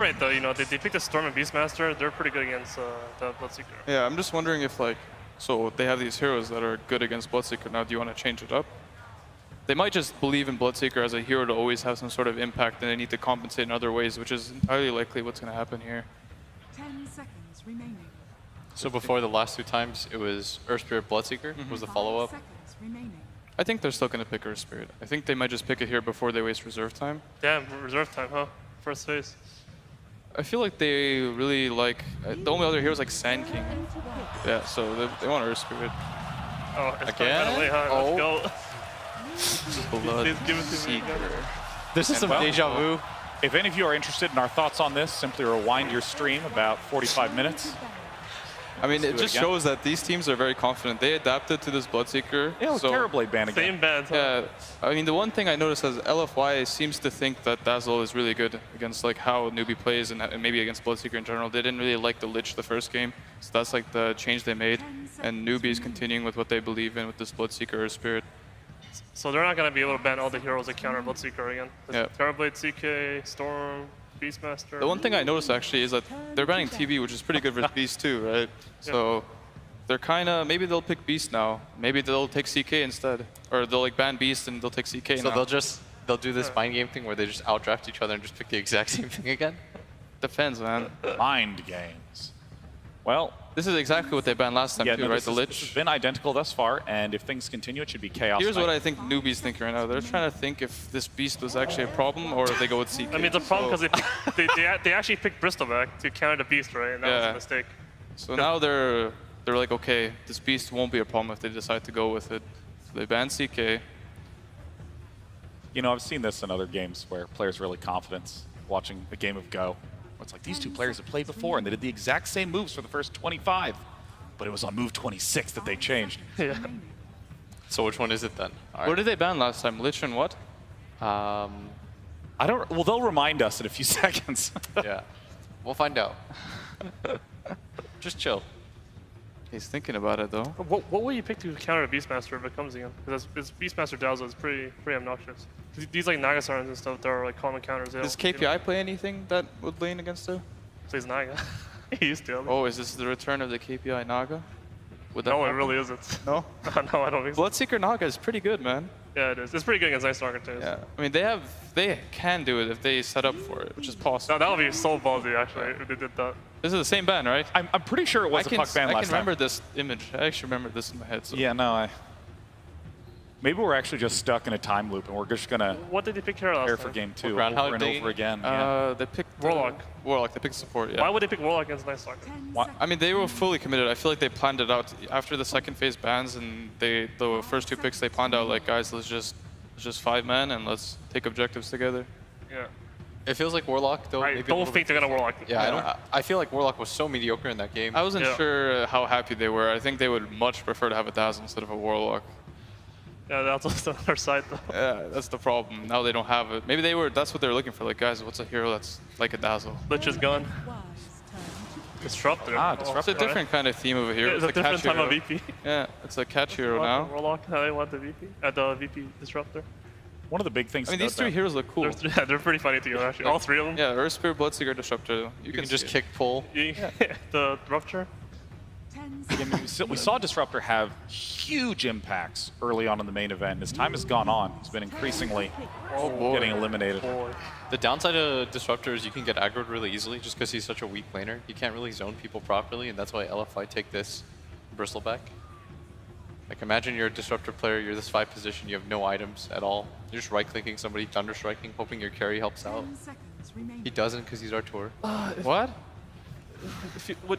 Right though, you know, they picked the Storm and Beastmaster. They're pretty good against the Bloodseeker. Yeah, I'm just wondering if like, so they have these heroes that are good against Bloodseeker. Now, do you want to change it up? They might just believe in Bloodseeker as a hero to always have some sort of impact, and they need to compensate in other ways, which is entirely likely what's going to happen here. 10 seconds remaining. So before the last 2 times, it was Earth Spirit Bloodseeker was the follow-up. 5 seconds remaining. I think they're still going to pick Earth Spirit. I think they might just pick it here before they waste reserve time. Damn, reserve time, huh? First phase. I feel like they really like, the only other hero is like Sand King. Yeah, so they want Earth Spirit. Oh, it's Again? kind of late, huh? Oh. Let's go. Blood Please give it to me. Seeker. This is some well, deja vu. If any of you are interested in our thoughts on this, simply rewind your stream about 45 minutes. I mean, it do it just again. shows that these teams are very confident. They adapted to this Bloodseeker. Yeah, so, Terrorblade ban again. Same band, huh? yeah, I mean, the one thing I noticed is LFY seems to think that Dazzle is really good against like how Newbee plays and maybe against Bloodseeker in general. They didn't really like the Lich the first game, so that's like the change they made. And Newbee is continuing with what they believe in with this Bloodseeker or Spirit. So they're not going to be able to ban all the heroes that counter Bloodseeker again. Yeah. Terrorblade, CK, Storm, Beastmaster. The one thing I noticed actually is that they're banning TB, which is pretty good versus Beast too, right? So they're kind of, maybe they'll pick Beast now. Maybe they'll take CK instead. Or they'll like ban Beast and they'll take CK So now. they'll do this mind game thing where they just outdraft each other and just pick the exact same thing again. Depends, man. Mind games. Well, This is exactly what they banned last time yeah, too, no, right? this The has Lich. been identical thus far, and if things continue, it should be chaos. Here's night. what I think Newbee's thinking right now. They're trying to think if this Beast was actually a problem or if they go with CK. I mean, it's a problem So- because they actually picked Bristleback to counter the Beast, right? And that was Yeah. a mistake. So now they're like, okay, this Beast won't be a problem if they decide to go with it. So they ban CK. You know, I've seen this in other games where players are really confident watching a game of Go. Where it's like, these 2 players have played before, and they did the exact same moves for the first 25. But it was on move 26 that they changed. Yeah. So which one is it then? All What right. did they ban last time? Lich and what? I don't. Well, they'll remind us in a few seconds. Yeah. We'll find out. Just chill. He's thinking about it though. What will you pick to counter a Beastmaster if it comes again? Because this Beastmaster Dazzle is pretty obnoxious. These like Nagasarans and stuff, they're like common counters. Does KPI play anything that would lane against her? Plays Naga. He used to. Oh, is this the return of the KPI Naga? Would that No, it happen? really isn't. No? No, I don't think so. Bloodseeker Naga is pretty good, man. Yeah, it is. It's pretty good against Ice Stalker too. Yeah. I mean, they can do it if they set up for it, which is possible. That would be so ballsy actually if they did that. This is the same ban, right? I'm pretty sure it was a puck ban I last can remember time. this image. I actually remember this in my head. So. Yeah, no, maybe we're actually just stuck in a time loop, and we're just gonna What did they pick here last prepare time? for game 2 Groundhog over and Day? over again. Yeah. They picked Warlock. Warlock. They picked support. Yeah. Why would they pick Warlock against Ice Stalker? 10 Why- I mean, they were fully committed. I feel like they planned it out after the second phase bans, and the first 2 picks they planned out like, guys, let's just 5-man and let's take objectives together. Yeah. It feels like Warlock though. I maybe a don't little think bit- they're gonna Warlock. Yeah, I feel like Warlock was so mediocre in that game. I wasn't Yeah. sure how happy they were. I think they would much prefer to have a Dazzle instead of a Warlock. Yeah, that's also on their side though. Yeah, that's the problem. Now they don't have it. Maybe that's what they were looking for. Like, guys, what's a hero that's like a Dazzle? Lich is gone. Disruptor. Ah, Oh, It's a Disruptor. different kind of theme over here. Yeah, it's a different catch time of hero. VP. Yeah, it's a catch hero now. Warlock, they want the VP. The VP Disruptor. One of the big things. I mean, to these note, 3 heroes look cool. They're pretty funny together actually. All 3 of them. Yeah, Earth Spirit, Bloodseeker, Disruptor. You can just see it. kick pull. The Rupture. 10 I mean, we saw Disruptor have huge impacts early on in the main event. As time has gone on, he's been increasingly Oh boy. getting eliminated. Boy. The downside of Disruptor is you can get aggroed really easily just because he's such a weak laner. You can't really zone people properly, and that's why LFI take this Bristleback. Like, imagine you're a Disruptor player, you're this 5 position, you have no items at all. You're just right-clicking somebody, Thunderstriking, hoping your carry helps out. 10 seconds remaining. He doesn't because he's Artur. What?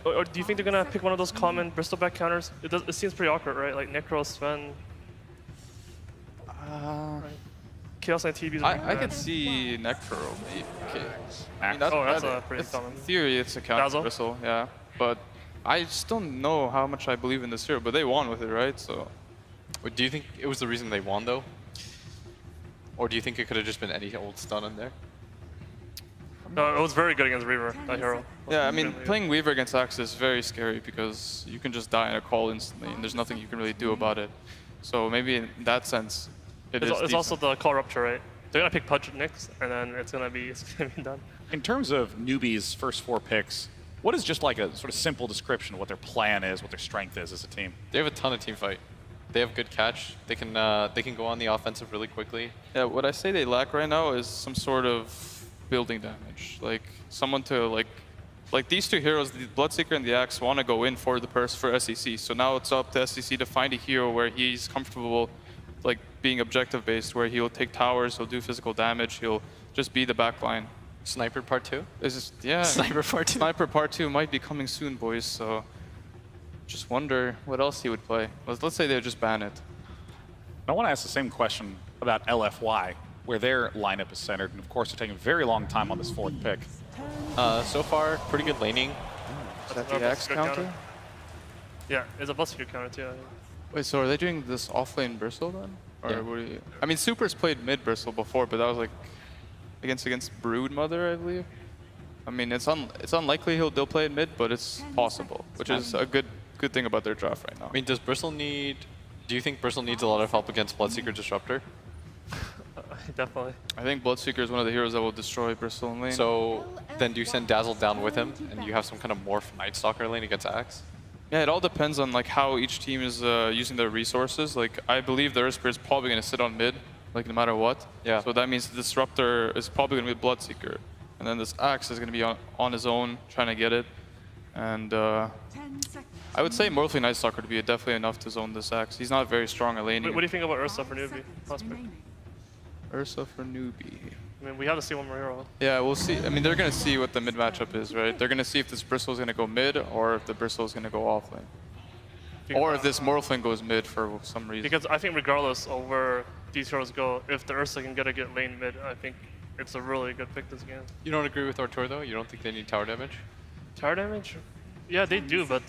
Or do you think they're gonna pick one of those common Bristleback counters? It seems pretty awkward, right? Like Necro, Sven, Chaos Knight TBs. I could see Necro maybe. Okay. I mean, Oh, that's that- a pretty it's- common. In theory, it's a counter Dazzle? Bristle, yeah. But I just don't know how much I believe in this hero. But they won with it, right? So Wait, do you think it was the reason they won, though? Or do you think it could have just been any old stun in there? No, it was very good against Reaver, that hero. yeah, I mean, Really good. playing Weaver against Axe is very scary because you can just die in a call instantly, and there's nothing you can really do about it. So maybe in that sense, it is It's decent. also the Call Rupture, right? They're gonna pick Pudge next, and then it's gonna be done. In terms of Newbee's first 4 picks, what is just like a sort of simple description of what their plan is, what their strength is as a team? They have a ton of team fight. They have good catch. They can go on the offensive really quickly. Yeah, what I say they lack right now is some sort of building damage. Like someone to like these 2 heroes, the Bloodseeker and the Axe, want to go in for the purse for SEC. So now it's up to SEC to find a hero where he's comfortable, like being objective based, where he'll take towers, he'll do physical damage, he'll just be the backline. Sniper part 2? It's just, yeah. Sniper part 2? Sniper part 2 might be coming soon, boys. So just wonder what else he would play. Let's say they would just ban it. I want to ask the same question about LFY, where their lineup is centered, and of course they're taking a very long time on this 4th pick. So far, pretty good laning. Is that the Axe counter? Yeah, it's a Bloodseeker counter too. I think. Wait, so are they doing this offlane Bristle then? Or Yeah. what do you, I mean, Super's played mid Bristle before, but that was like against Broodmother, I believe. I mean, it's unlikely they'll play it mid, but it's possible, which is a good thing about their draft right now. I mean, do you think Bristle needs a lot of help against Bloodseeker Disruptor? Definitely. I think Bloodseeker is one of the heroes that will destroy Bristle in lane. So then do you send Dazzle down with him, and you have some kind of morph Night Stalker lane against Axe? Yeah, it all depends on like how each team is using their resources. Like I believe the Earthspear is probably going to sit on mid, like no matter what. Yeah. So that means the Disruptor is probably going to be Bloodseeker, and then this Axe is going to be on his own trying to get it. And 10 seconds. I would say Morphly Night Stalker to be definitely enough to zone this Axe. He's not very strong at laning. What do you think about Ursa for 5 Newbee? seconds Last pick. remaining. Ursa for Newbee. I mean, we have to see one more hero. Yeah, we'll see. I mean, they're going to see what the mid matchup is, right? They're going to see if this Bristle is going to go mid or if the Bristle is going to go offlane. Or if this Morphling goes mid for some reason. Because I think regardless of where these heroes go, if the Ursa can get lane mid, I think it's a really good pick this game. You don't agree with Artur though? You don't think they need tower damage? Tower damage? Yeah, they do, but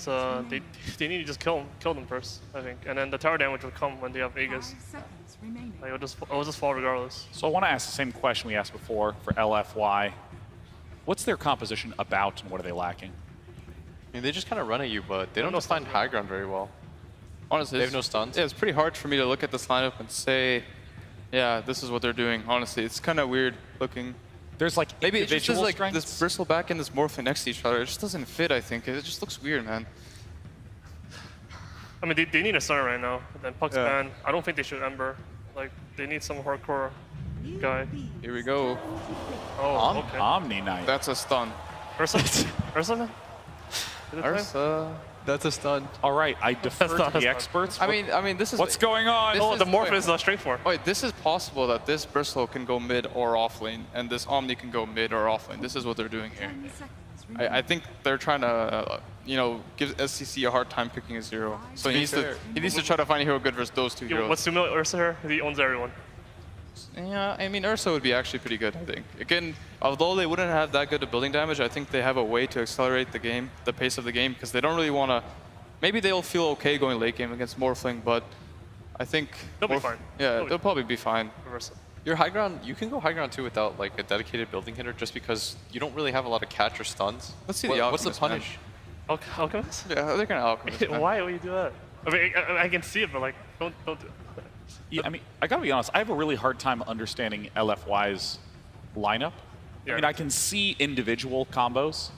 they need to just kill them first, I think. And then the tower damage will come when they have 5 Aegis. seconds remaining. Like, it'll just fall regardless. So I want to ask the same question we asked before for LFY. What's their composition about, and what are they lacking? I mean, they just kind of run at you, but they don't define high ground very well. Honestly, They have no stuns? Yeah, it's pretty hard for me to look at this lineup and say, yeah, this is what they're doing. Honestly, it's kind of weird looking. There's like Maybe it just is individual like strengths. this Bristle back and this Morphling next to each other. It just doesn't fit, I think. It just looks weird, man. I mean, they need a center right now. And then Puck's Yeah. ban. I don't think they should Ember. Like, they need some hardcore guy. Here we go. Oh, okay. Omni Knight. That's a stun. Ursa? Ursa, man? Did it play? Ursa. That's a stun. All right, I defer to not- the that's not- experts. I mean, this is. What's going on? This Oh, is- the morph wait. is strength 4. Wait, this is possible that this Bristle can go mid or off lane, and this Omni can go mid or off lane. This is what they're doing here. 10 seconds remaining. I think they're trying to, give SCC a hard time picking a hero. So he needs to try to find a hero good versus those two heroes. What's Sumo Ursa here? He owns everyone. Yeah, I mean, Ursa would be actually pretty good, I think. Again, although they wouldn't have that good of building damage, I think they have a way to accelerate the game, the pace of the game, because they don't really want to. Maybe they'll feel okay going late game against Morphling, but I think They'll be fine. Yeah, they'll probably be fine. Ursa. Your high ground, you can go high ground too without like a dedicated building hitter, just because you don't really have a lot of catch or stuns. Let's see What's the Alchemist, man. punish? Alchemist? Yeah, they're gonna Alchemist. man. Why would you do that? I mean, I can see it, but like, don't do it. Yeah, I mean, I gotta be honest. I have a really hard time understanding LFY's lineup. Yeah. I mean, I can see individual combos,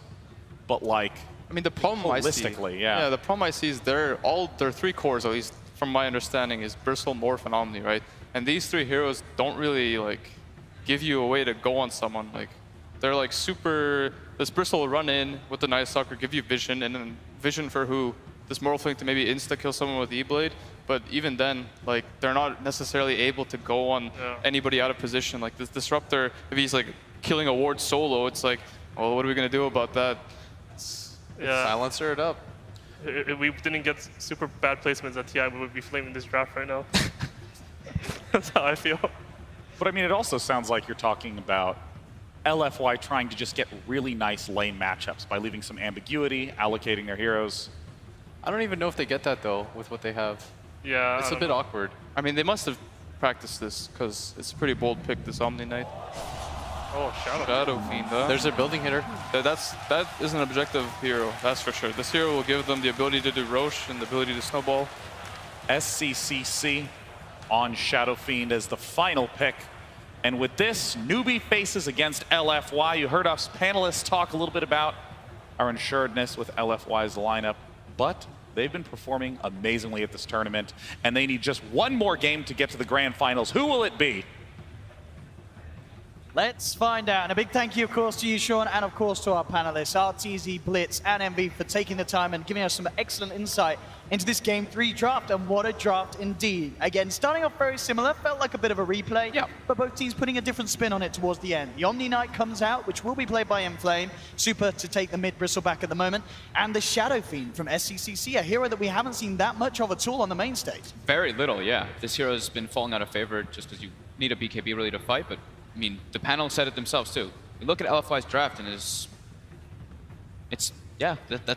but like, I mean, the problem I see. Holistically, yeah. Yeah, the problem I see is their 3 cores, at least from my understanding, is Bristle, Morph, and Omni, right? And these 3 heroes don't really like give you a way to go on someone. Like, they're like super. This Bristle will run in with the Night Stalker, give you vision, and then vision for who? This Morphling to maybe insta kill someone with E-Blade. But even then, like, they're not necessarily able to go on anybody out of position. Like this Disruptor, if he's like killing a ward solo, it's like, well, what are we gonna do about that? Yeah. Silencer it up. If we didn't get super bad placements at TI, we would be flaming this draft right now. That's how I feel. but I mean, it also sounds like you're talking about LFY trying to just get really nice lane matchups by leaving some ambiguity, allocating their heroes. I don't even know if they get that though with what they have. Yeah. It's a bit awkward. I mean, they must have practiced this because it's a pretty bold pick. This Omni Knight. Oh, Shadow. Shadow Fiend, huh? There's their building hitter. That is an objective hero, that's for sure. This hero will give them the ability to do Roche and the ability to snowball. SCCC on Shadow Fiend as the final pick. And with this, Newbee faces against LFY. You heard us panelists talk a little bit about our insuredness with LFY's lineup, but they've been performing amazingly at this tournament, and they need just one more game to get to the grand finals. Who will it be? Let's find out. And a big thank you, of course, to you, Sean, and of course to our panelists, RTZ, Blitz, and MV, for taking the time and giving us some excellent insight into this Game 3 draft. And what a draft indeed. Again, starting off very similar, felt like a bit of a replay, but both teams putting a different spin on it towards the end. The Omni Knight comes out, which will be played by Inflame, Super to take the mid bristleback at the moment, and the Shadow Fiend from SCCC, a hero that we haven't seen that much of at all on the main stage. Very little, yeah. This hero has been falling out of favor just because you need a BKB really to fight, but I mean, the panel said it themselves too. You look at LFY's draft and that's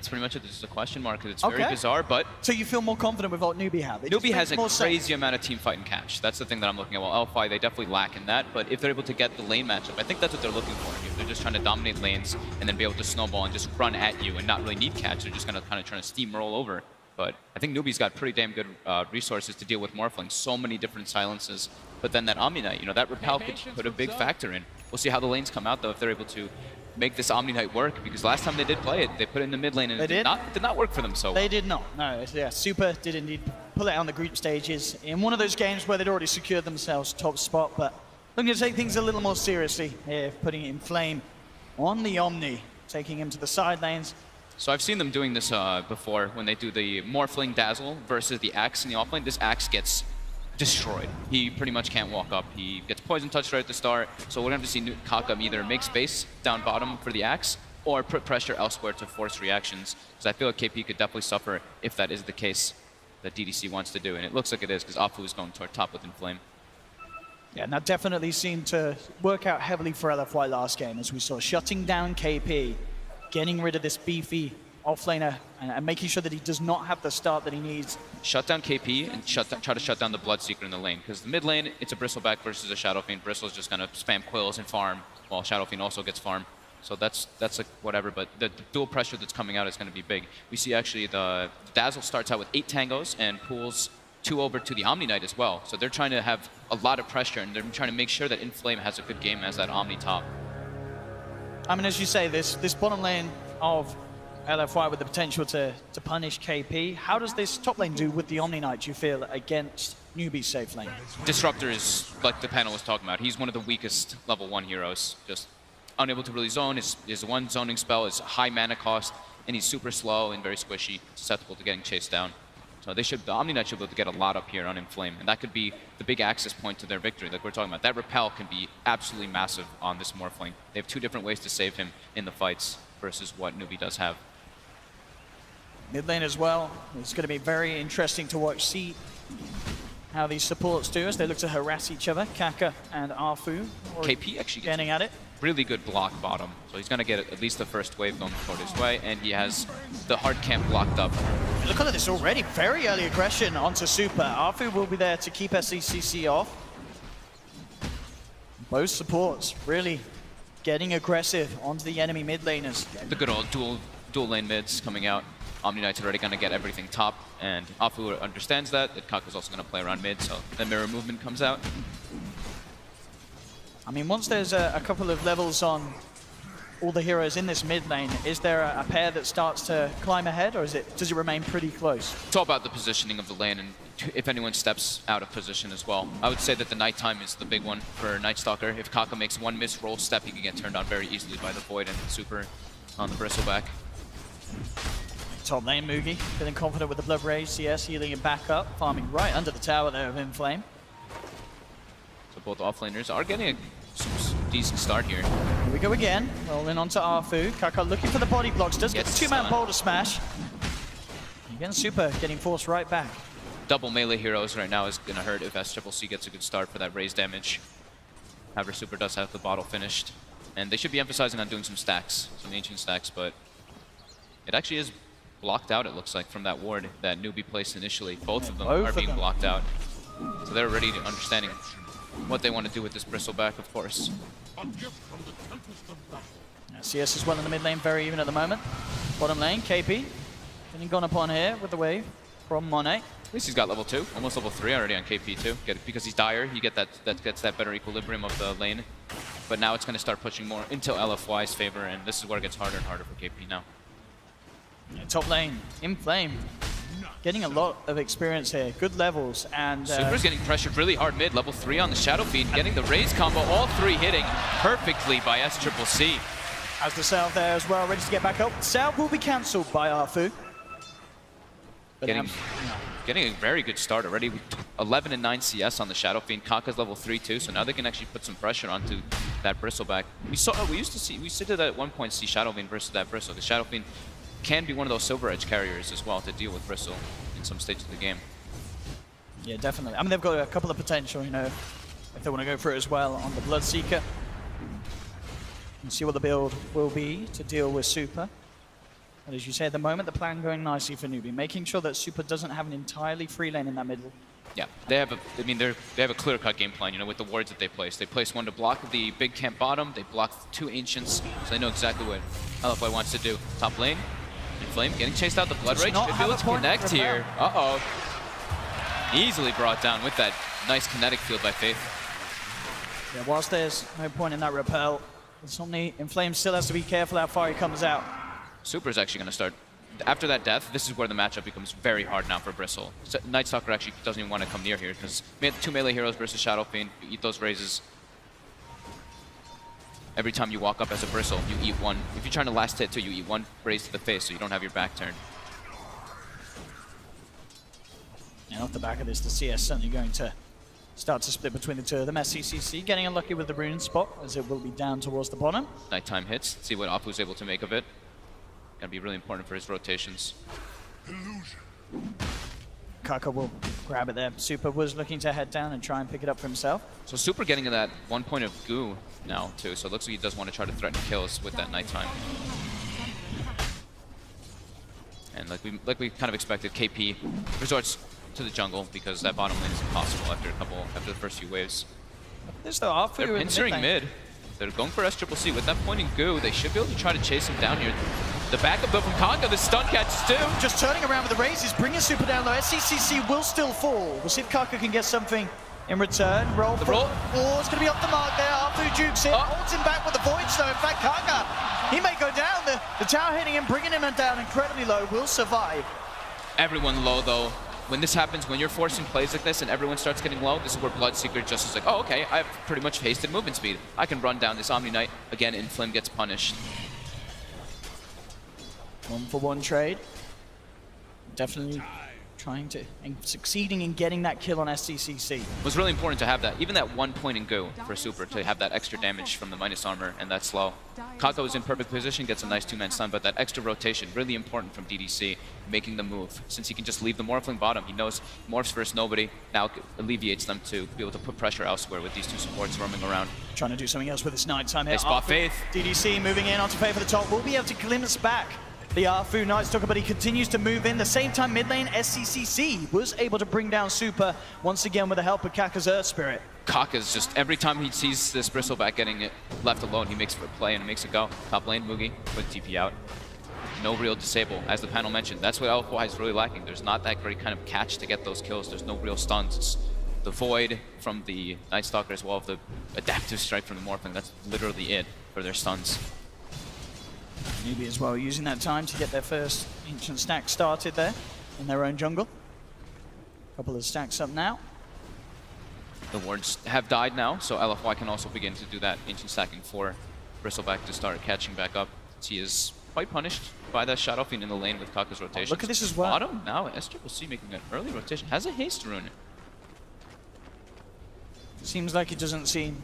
pretty much it. This is a question mark. It's very bizarre, but so you feel more confident with what Newbee have? Newbee has a crazy amount of team fight and catch. That's the thing that I'm looking at. Well, LFY, they definitely lack in that, but if they're able to get the lane matchup, I think that's what they're looking for here. They're just trying to dominate lanes and then be able to snowball and just run at you and not really need catch. They're just going to kind of trying to steamroll over. But I think Newbee's got pretty damn good resources to deal with Morphling. So many different silences. But then that Omni Knight, that repel could put a big factor in. We'll see how the lanes come out, though, if they're able to make this Omni Knight work. Because last time they did play it, they put it in the mid lane, and it did not work for them so well. They did not. No, yeah, Super did indeed pull it out on the group stages in one of those games where they'd already secured themselves top spot. But looking to take things a little more seriously here, putting it in Flame on the Omni, taking him to the side lanes. So I've seen them doing this before when they do the Morphling Dazzle versus the Axe in the offlane. This Axe gets destroyed. He pretty much can't walk up. He gets poison touched right at the start. So we're going to have to see Kakam either make space down bottom for the Axe or put pressure elsewhere to force reactions. Because I feel like KP could definitely suffer if that is the case that DDC wants to do. And it looks like it is because Afu is going toward top with Inflame. Yeah, and that definitely seemed to work out heavily for LFY last game, as we saw shutting down KP, getting rid of this beefy offlaner and making sure that he does not have the start that he needs. Shut down KP and try to shut down the Bloodseeker in the lane, because the mid lane, it's a Bristleback versus a Shadow Fiend. Bristle's just going to spam quills and farm, while Shadow Fiend also gets farm. So that's like whatever, but the dual pressure that's coming out is going to be big. We see actually the Dazzle starts out with 8 tangos and pulls 2 over to the Omni Knight as well. So they're trying to have a lot of pressure, and they're trying to make sure that Inflame has a good game as that Omni top. I mean, as you say, this bottom lane of LFY with the potential to punish KP. How does this top lane do with the Omni Knight, do you feel, against Newbee's safe lane? Disruptor is, like the panel was talking about, he's one of the weakest level 1 heroes. Just unable to really zone. His one zoning spell is high mana cost, and he's super slow and very squishy, susceptible to getting chased down. So the Omni Knight should be able to get a lot up here on Inflame, and that could be the big access point to their victory like we're talking about. That repel can be absolutely massive on this Morphling. They have 2 different ways to save him in the fights versus what Newbee does have. Mid lane as well. It's going to be very interesting to watch, see how these supports do as they look to harass each other. Kaka and Arfu KP actually getting at it. Really good block bottom, so he's going to get at least the first wave going toward his way, and he has the hard camp blocked up. Look at this already, very early aggression onto Super. Arfu will be there to keep SCCC off. Both supports really getting aggressive onto the enemy mid laners. The good old dual lane mids coming out. Omni Knight's already going to get everything top, and Afu understands that Kaka's also going to play around mid, so the mirror movement comes out. I mean, once there's a couple of levels on all the heroes in this mid lane, is there a pair that starts to climb ahead, or does it remain pretty close? It's all about the positioning of the lane, and if anyone steps out of position as well. I would say that the nighttime is the big one for Night Stalker. If Kaka makes one misroll step, he can get turned on very easily by the Void and Super on the Bristleback. Top lane, Mugi, feeling confident with the Blood Rage, CS healing it back up, farming right under the tower there of Inflame. So both offlaners are getting a decent start here. Here we go again, rolling onto Arfu. Kaka looking for the body blocks, does get the 2-man boulder smash. Again, Super getting forced right back. Double melee heroes right now is going to hurt if SCCC gets a good start for that raise damage. However, Super does have the bottle finished. And they should be emphasizing on doing some stacks, some ancient stacks, but it actually is blocked out, it looks like, from that ward that Newbee placed initially. Both of them are being blocked out. So they're already understanding what they want to do with this Bristleback, of course. CS is well in the mid lane, very even at the moment. Bottom lane, KP getting gone upon here with the wave. from Monet. At least he's got level 2, almost level 3 already on KP too. Because he's dire, you get that gets that better equilibrium of the lane. But now it's going to start pushing more into LFY's favor, and this is where it gets harder and harder for KP now. Yeah, top lane, Inflame, getting a lot of experience here. Good levels, and Super's getting pressured really hard mid, level 3 on the Shadow Fiend, getting the raise combo, all 3 hitting perfectly by SCCC. as the Salve there as well, ready to get back up. Salve will be cancelled by Arfu. But Getting a very good start already with 11 and 9 CS on the Shadow Fiend. Kaka's level 3 too, so now they can actually put some pressure onto that Bristleback. We used to at one point see Shadow Fiend versus that Bristle. The Shadow Fiend can be one of those Silver Edge carriers as well to deal with Bristle in some stages of the game. Yeah, definitely. I mean, they've got a couple of potential, you know, if they want to go for it as well on the Bloodseeker. And see what the build will be to deal with Super. But as you say, at the moment, the plan going nicely for Newbee, making sure that Super doesn't have an entirely free lane in that middle. Yeah, they have a clear-cut game plan, you know, with the wards that they place. They place one to block the big camp bottom, they block 2 Ancients, so they know exactly what LFY wants to do. Top lane, Inflame getting chased out, the Blood Rage should be able to connect here. Uh-oh. Easily brought down with that nice kinetic field by Faith. Yeah, whilst there's no point in that repel, certainly Inflame still has to be careful how far he comes out. Super's actually going to start. After that death, this is where the matchup becomes very hard now for Bristle. So Night Stalker actually doesn't even want to come near here because 2 melee heroes versus Shadow Fiend, you eat those raises. Every time you walk up as a Bristle, you eat 1. If you're trying to last hit too, you eat 1 raise to the face so you don't have your back turned. And off the back of this, the CS certainly going to start to split between the two of them. SCCC getting unlucky with the rune spot as it will be down towards the bottom. Nighttime hits, see what Apu's able to make of it. Gonna be really important for his rotations. Kaka will grab it there. Super was looking to head down and try and pick it up for himself. So Super getting to that 1 point of goo now too, so it looks like he does want to try to threaten kills with that nighttime. And like we kind of expected, KP resorts to the jungle because that bottom lane is impossible after the first few waves. There's the Arfu. They're pincering mid. They're going for SCCC with that point in goo. They should be able to try to chase him down here. The backup though from Kaka, the stun catches too. Just turning around with the raises, bringing Super down low. SCCC will still fall. We'll see if Kaka can get something in return. Roll. Oh, it's going to be off the mark there. Arfu jukes it. Holds him back with the Void Snow. In fact, Kaka, he may go down. The tower hitting him, bringing him down incredibly low. Will survive. Everyone low though. When this happens, when you're forcing plays like this and everyone starts getting low, this is where Bloodseeker just is like, oh, okay, I have pretty much hasted movement speed. I can run down this Omni Knight. Again, Inflame gets punished. 1-for-1 trade. Definitely trying to and succeeding in getting that kill on SCCC. It was really important to have that, even that 1 point in go for Super to have that extra damage from the minus armor and that slow. Kako is in perfect position, gets a nice 2-man stun, but that extra rotation, really important from DDC, making the move. Since he can just leave the Morphling bottom, he knows Morphs versus nobody, now alleviates them to be able to put pressure elsewhere with these 2 supports roaming around. Trying to do something else with this nighttime here. They spot Faith. DDC moving in onto Faith for the top. Will be able to glimpse back the Arfu Night Stalker, but he continues to move in. The same time, mid lane SCCC was able to bring down Super once again with the help of Kaka's Earth Spirit. Kaka's just, every time he sees this Bristleback getting it left alone, he makes for a play and makes it go. Top lane, Mugi, quick TP out. No real disable, as the panel mentioned. That's what LFY is really lacking. There's not that great kind of catch to get those kills. There's no real stuns. It's the Void from the Night Stalker as well as the Adaptive Strike from the Morphling. That's literally it for their stuns. Newbee as well, using that time to get their first Ancient stack started there in their own jungle. Couple of stacks up now. The wards have died now, so LFY can also begin to do that Ancient stacking for Bristleback to start catching back up. He is quite punished by that Shadow Fiend in the lane with Kaka's rotation. Look at this as well. Bottom now, SCCC making an early rotation. Has a haste rune. Seems like it doesn't seem...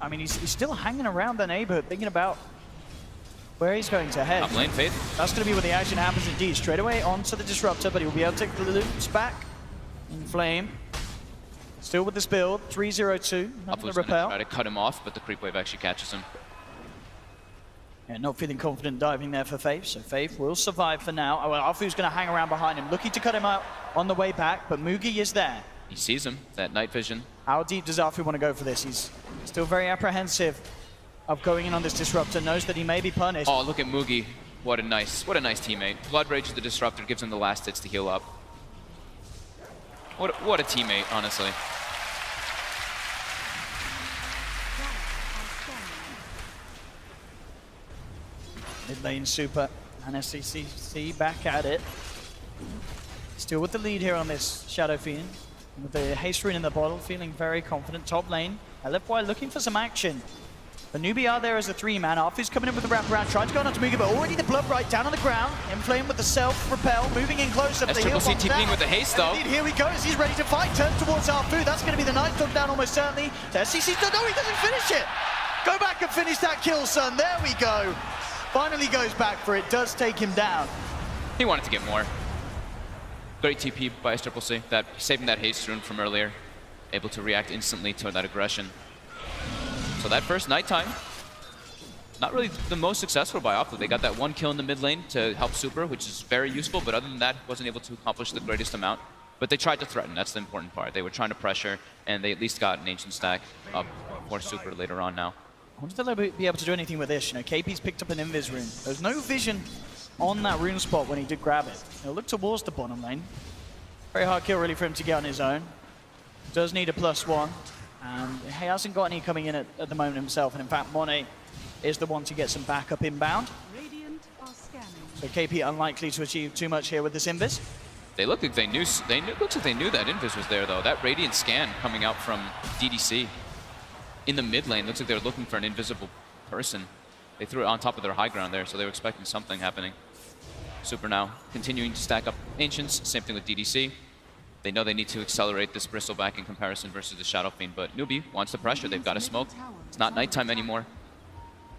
I mean, he's still hanging around the neighborhood, thinking about where he's going to head. Top lane, Faith. That's going to be where the action happens indeed. Straight away onto the Disruptor, but he'll be able to take the loops back. Inflame. Still with this build, 3-0-2. Not going to repel. Try to cut him off, but the creep wave actually catches him. Yeah, not feeling confident diving there for Faith, so Faith will survive for now. Oh, well, Arfu's going to hang around behind him, looking to cut him out on the way back, but Mugi is there. He sees him, that night vision. How deep does Arfu want to go for this? He's still very apprehensive of going in on this Disruptor, knows that he may be punished. Oh, look at Mugi. What a nice teammate. Blood Rage of the Disruptor gives him the last hits to heal up. What a teammate, honestly. Mid lane Super and SCCC back at it. Still with the lead here on this Shadow Fiend. With the haste rune in the bottle, feeling very confident. Top lane, LFY looking for some action. The Newbee are there as a 3-man. Arfu's coming in with the wraparound, trying to go on to Muga, but already the blood right down on the ground. Inflame with the self-repel, moving in closer. The heal SCCC bombs TPing down. with the haste, though. And indeed, here he goes, he's ready to fight. Turns towards Arfu, that's going to be the Night Dog down almost certainly. To SCC, no, he doesn't finish it. Go back and finish that kill, son. There we go. Finally goes back for it, does take him down. He wanted to get more. Great TP by SCCC, that saving that haste rune from earlier. Able to react instantly to that aggression. So that first nighttime, not really the most successful by Opto. They got that one kill in the mid lane to help Super, which is very useful, but other than that, wasn't able to accomplish the greatest amount. But they tried to threaten, that's the important part. They were trying to pressure, and they at least got an Ancient Stack up for Super later on now. I wonder if they'll be able to do anything with this. You know, KP's picked up an Invis rune. There's no vision on that rune spot when he did grab it. He'll look towards the bottom lane. Very hard kill really for him to get on his own. Does need a +1. And he hasn't got any coming in at the moment himself. And in fact, Monet is the one to get some backup inbound. Radiant are scanning. So KP unlikely to achieve too much here with this Invis. They look like they knew. Looks like they knew that Invis was there though. That Radiant scan coming out from DDC in the mid lane looks like they were looking for an invisible person. They threw it on top of their high ground there, so they were expecting something happening. Super now continuing to stack up Ancients. Same thing with DDC. They know they need to accelerate this Bristleback in comparison versus the Shadow Fiend, but Newbee wants the pressure. They've got to smoke. It's not nighttime anymore.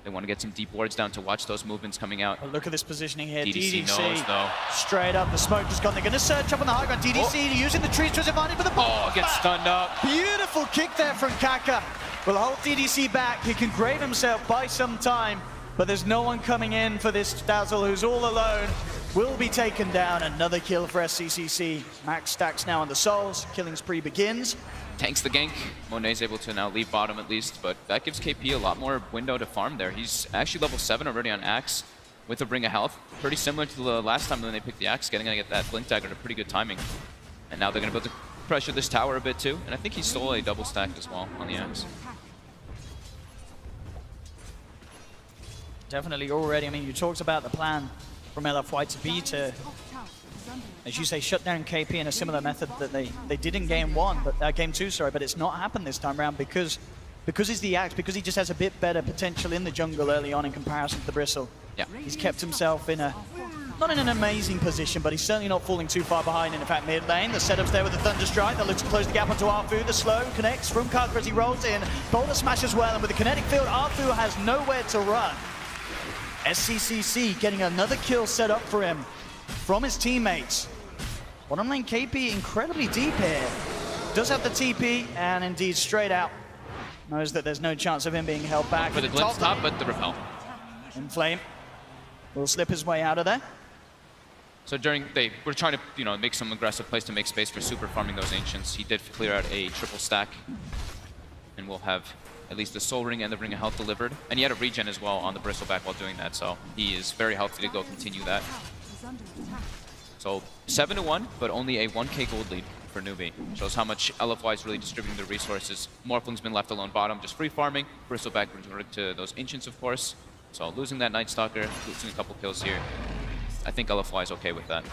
They want to get some deep wards down to watch those movements coming out. But look at this positioning here. DDC knows, though. Straight up, the smoke just gone. They're going to search up on the high ground. DDC using the trees to his advantage for the ball. Oh, gets stunned up. Beautiful kick there from Kaka. Will hold DDC back. He can grave himself by some time, but there's no one coming in for this Dazzle, who's all alone. Will be taken down. Another kill for SCCC. Max stacks now on the souls. Killing spree begins. Tanks the gank. Monet's able to now leave bottom at least, but that gives KP a lot more window to farm there. He's actually level 7 already on Axe with a Ring of Health. Pretty similar to the last time when they picked the Axe, getting to get that Blink Dagger to pretty good timing. And now they're going to be able to pressure this tower a bit too. And I think he stole a double stack as well on the Axe. Definitely already. I mean, you talked about the plan from LFY to be to, as you say, shut down KP in a similar method that they did in game 1, but game 2, sorry, but it's not happened this time around because he's the Axe, because he just has a bit better potential in the jungle early on in comparison to the Bristle. Yeah. He's kept himself in a, not in an amazing position, but he's certainly not falling too far behind. And in fact, mid lane, the setup's there with the Thunder Strike that looks to close the gap onto Arfu. The slow connects from Kaka as he rolls in. Boulder Smash as well, and with the kinetic field, Arfu has nowhere to run. SCCC getting another kill set up for him from his teammates. Bottom lane KP incredibly deep here. Does have the TP, and indeed straight out. Knows that there's no chance of him being held back. For the glimpse top, but the repel. Inflame will slip his way out of there. So they were trying to, make some aggressive plays to make space for Super farming those Ancients. He did clear out a triple stack, and we'll have at least the Soul Ring and the Ring of Health delivered. And he had a regen as well on the Bristleback while doing that, so he is very healthy to go continue that. So 7-1, but only a 1k gold lead for Newbee. Shows how much LFY is really distributing the resources. Morphling's been left alone bottom, just free farming. Bristleback resorted to those Ancients, of course. So losing that Night Stalker, losing a couple kills here. I think LFY is okay with that.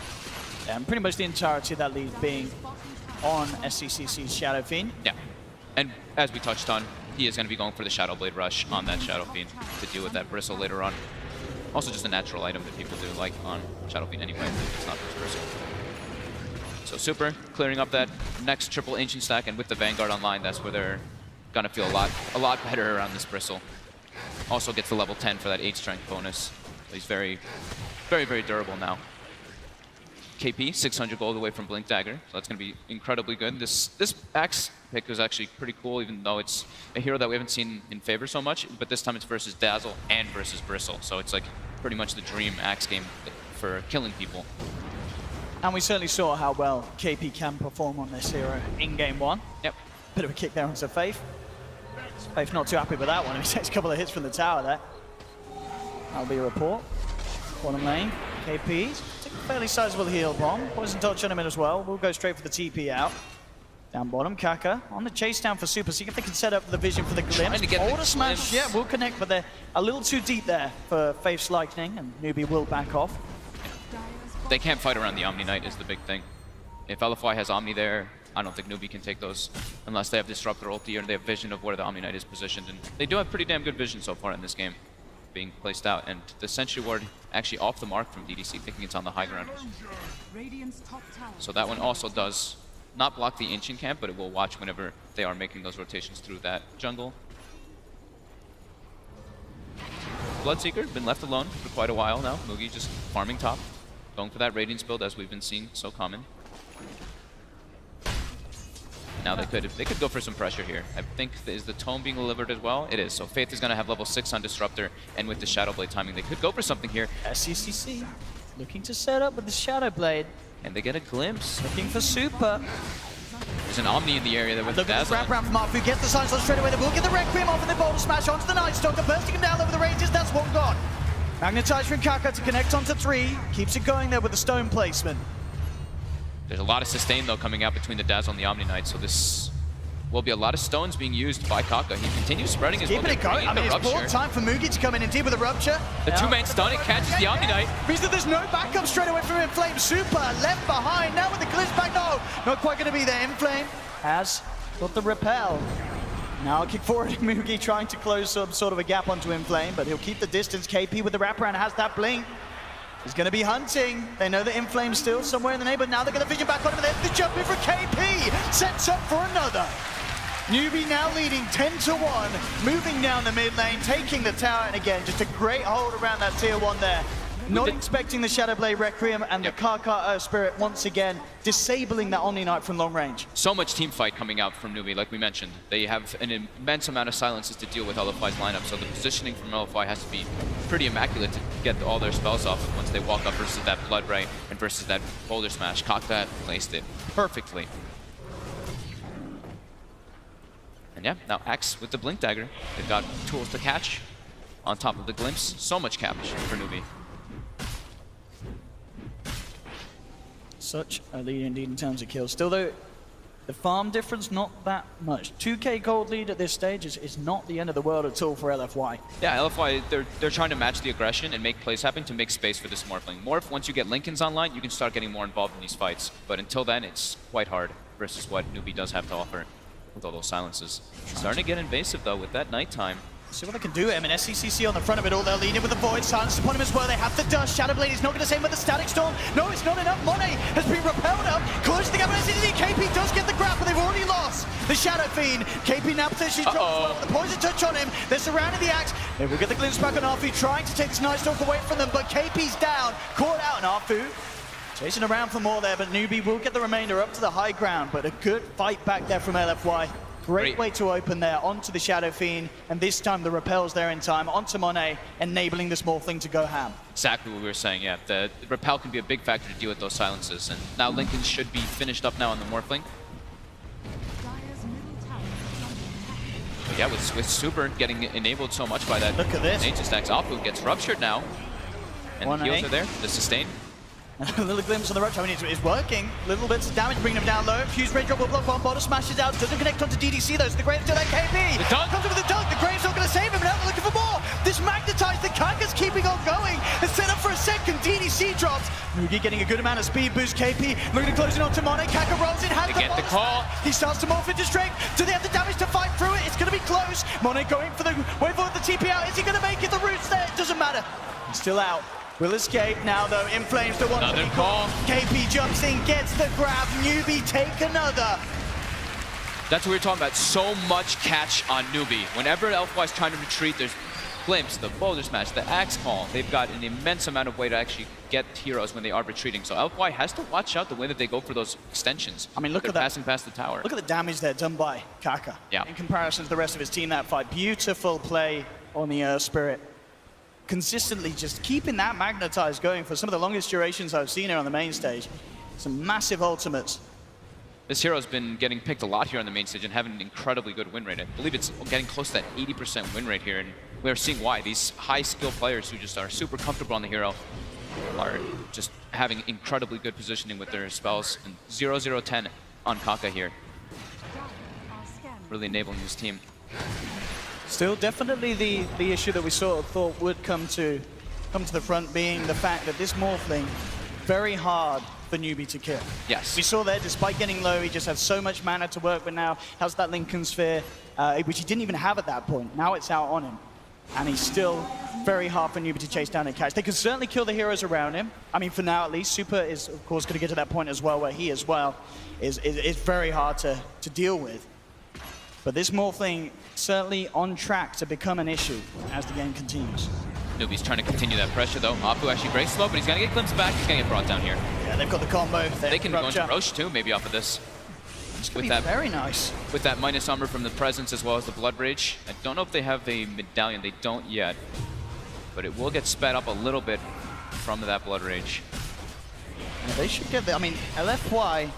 Yeah, and pretty much the entirety of that lead being on SCCC's Shadow Fiend. Yeah, and as we touched on, he is going to be going for the Shadow Blade Rush on that Shadow Fiend to deal with that Bristle later on. Also just a natural item that people do like on Shadow Fiend anyway. It's not just Bristle. So Super clearing up that next triple Ancient stack, and with the Vanguard online, that's where they're going to feel a lot better around this Bristle. Also gets the level 10 for that 8 strength bonus. So he's very, very, very durable now. KP, 600 gold away from Blink Dagger, so that's going to be incredibly good. This Axe pick is actually pretty cool, even though it's a hero that we haven't seen in favor so much, but this time it's versus Dazzle and versus Bristle, so it's like pretty much the dream Axe game for killing people. And we certainly saw how well KP can perform on this hero in game 1. Yep. Bit of a kick there onto Faith. Faith not too happy with that one. He takes a couple of hits from the tower there. That'll be a report. Bottom lane, KP. Take a fairly sizable heal bomb. Poison touch on him as well. We'll go straight for the TP out. Down bottom, Kaka on the chase down for Super. See if they can set up the vision for the Trying glimpse. to get the Order smash, glimpse. yeah, will connect, but they're a little too deep there for Faith's Lightning, and Newbee will back off. They can't fight around the Omni Knight is the big thing. If LFY has Omni there, I don't think Newbee can take those unless they have Disruptor ulti or they have vision of where the Omni Knight is positioned. And they do have pretty damn good vision so far in this game being placed out. And the Sentry Ward actually off the mark from DDC, thinking it's on the high ground. Radiant's top tower. So that one also does not block the Ancient Camp, but it will watch whenever they are making those rotations through that jungle. Bloodseeker, been left alone for quite a while now. Mugi just farming top, going for that Radiance build as we've been seeing so common. Now they could go for some pressure here. I think, is the tome being delivered as well? It is. So Faith is going to have level 6 on Disruptor, and with the Shadow Blade timing, they could go for something here. SCCC looking to set up with the Shadow Blade. And they get a glimpse. Looking for Super. There's an Omni in the area there with Look at this Dazzle. wrap around from Arfu. Gets the Silence straight away. They will get the Requiem off and the Boulder Smash onto the Night Stalker. Bursting him down over the ranges. That's one gone. Magnetize from Kaka to connect onto 3. Keeps it going there with the stone placement. There's a lot of sustain though coming out between the Dazzle and the Omni Knight, so this will be a lot of stones being used by Kaka. He continues spreading his Keeping it going. I mean, it's bought time for Mugi to come in and deal with the Rupture. The two-man stun, it catches the Omni Knight. Means that there's no backup straight away from Inflame. Super left behind. Now with the glitch back. No, not quite going to be there. Inflame has got the repel. Now kick forward. Mugi trying to close some sort of a gap onto Inflame, but he'll keep the distance. KP with the wraparound has that blink. He's going to be hunting. They know that Inflame's still somewhere in the neighborhood. Now they're going to vision back on him. There's the jump in for KP. Sets up for another. Newbee now leading 10-1, moving down the mid lane, taking the tower, and again, just a great hold around that tier 1 there. Not expecting the Shadow Blade Requiem and the Kaka Spirit once again, disabling that Omni Knight from long range. So much team fight coming out from Newbee, like we mentioned. They have an immense amount of silences to deal with LFY's lineup, so the positioning from LFY has to be pretty immaculate to get all their spells off once they walk up versus that Blood Ray and versus that Boulder Smash. Kaka placed it perfectly. And yeah, now Axe with the Blink Dagger. They've got tools to catch on top of the Glimpse. So much catch for Newbee. Such a lead indeed in terms of kills. Still though, the farm difference not that much. 2k gold lead at this stage is not the end of the world at all for LFY. Yeah, LFY, they're trying to match the aggression and make plays happen to make space for this Morphling. Morph, once you get Linken's online, you can start getting more involved in these fights. But until then, it's quite hard versus what Newbee does have to offer with all those silences. Starting to get invasive though with that nighttime. See what they can do. I mean, SCCC on the front of it all. They'll lead in with the Void. Silence upon him as well. They have the Dust. Shadow Blade is not going to save with the Static Storm. No, it's not enough. Monet has been repelled up. Close the gap. SCCC. KP does get the grab, but they've already lost the Shadow Fiend. KP now potentially drops well with the Poison Touch on him. They're surrounding the Axe. They will get the glimpse back on Arfu, trying to take this Night Stalk away from them, but KP's down. Caught out, and Arfu chasing around for more there, but Newbee will get the remainder up to the high ground, but a good fight back there from LFY. Great way to open there onto the Shadow Fiend, and this time the repel's there in time onto Monet, enabling the small thing to go ham. Exactly what we were saying, yeah. The repel can be a big factor to deal with those silences, and now Linken should be finished up now on the Morphling. Dire's middle tower is under attack. But yeah, with Super getting enabled so much by that. Look at this. Ancient Stacks. Alpha gets ruptured now. And the heals are there, the sustain. A little glimpse on the Rupture. I mean, it's working. Little bits of damage, bringing him down low. Fuse Ray Drop will block one. Bottom smashes out. Doesn't connect onto DDC though. So the Grave's still at KP. The dunk. Comes in with the dunk. The Grave's not going to save him. Now they're looking for more. This magnetized. The Kaka's keeping on going. And set up for a second. DDC drops. Mugi getting a good amount of speed boost. KP looking to close it onto Monet. Kaka rolls in. Has They get the call. He starts to morph into strength. Do they have the damage to fight through it? It's going to be close. Monet going for the wait for the TP out. Is he going to make it? The root's there. It doesn't matter. He's still out. Will escape now though. Inflames the one. Another call. KP jumps in, gets the grab. Newbee take another. That's what we were talking about. So much catch on Newbee. Whenever LFY is trying to retreat, there's Glimpse, the Boulder Smash, the Axe Call. They've got an immense amount of way to actually get heroes when they are retreating. So LFY has to watch out the way that they go for those extensions. I mean, look They're at that. passing past the tower. Look at the damage there done by Kaka. Yeah. In comparison to the rest of his team that fight. Beautiful play on the Earth Spirit. Consistently just keeping that magnetized going for some of the longest durations I've seen here on the main stage. Some massive ultimates. This hero's been getting picked a lot here on the main stage and having an incredibly good win rate. I believe it's getting close to that 80% win rate here, and we're seeing why. These high-skill players who just are super comfortable on the hero are just having incredibly good positioning with their spells. And 0-0-10 on Kaka here. really enabling his team. Still, definitely the issue that we sort of thought would come to the front being the fact that this Morphling, very hard for Newbee to kill. Yes. We saw there, despite getting low, he just has so much mana to work with now. Has that Lincoln Sphere, which he didn't even have at that point. Now it's out on him. And he's still very hard for Newbee to chase down and catch. They can certainly kill the heroes around him. I mean, for now at least, Super is, of course, going to get to that point as well, where he as well is very hard to deal with. But this Morphling certainly on track to become an issue as the game continues. Newbee's trying to continue that pressure though. Apu actually great slow, but he's gonna get glimpsed back. He's gonna get brought down here. Yeah, they've got the combo. They can go into Roche too, maybe off of this. With that, very nice. With that minus armor from the presence as well as the blood rage. I don't know if they have the medallion. They don't yet, but it will get sped up a little bit from that blood rage. Yeah, they should get the, I mean, LFY,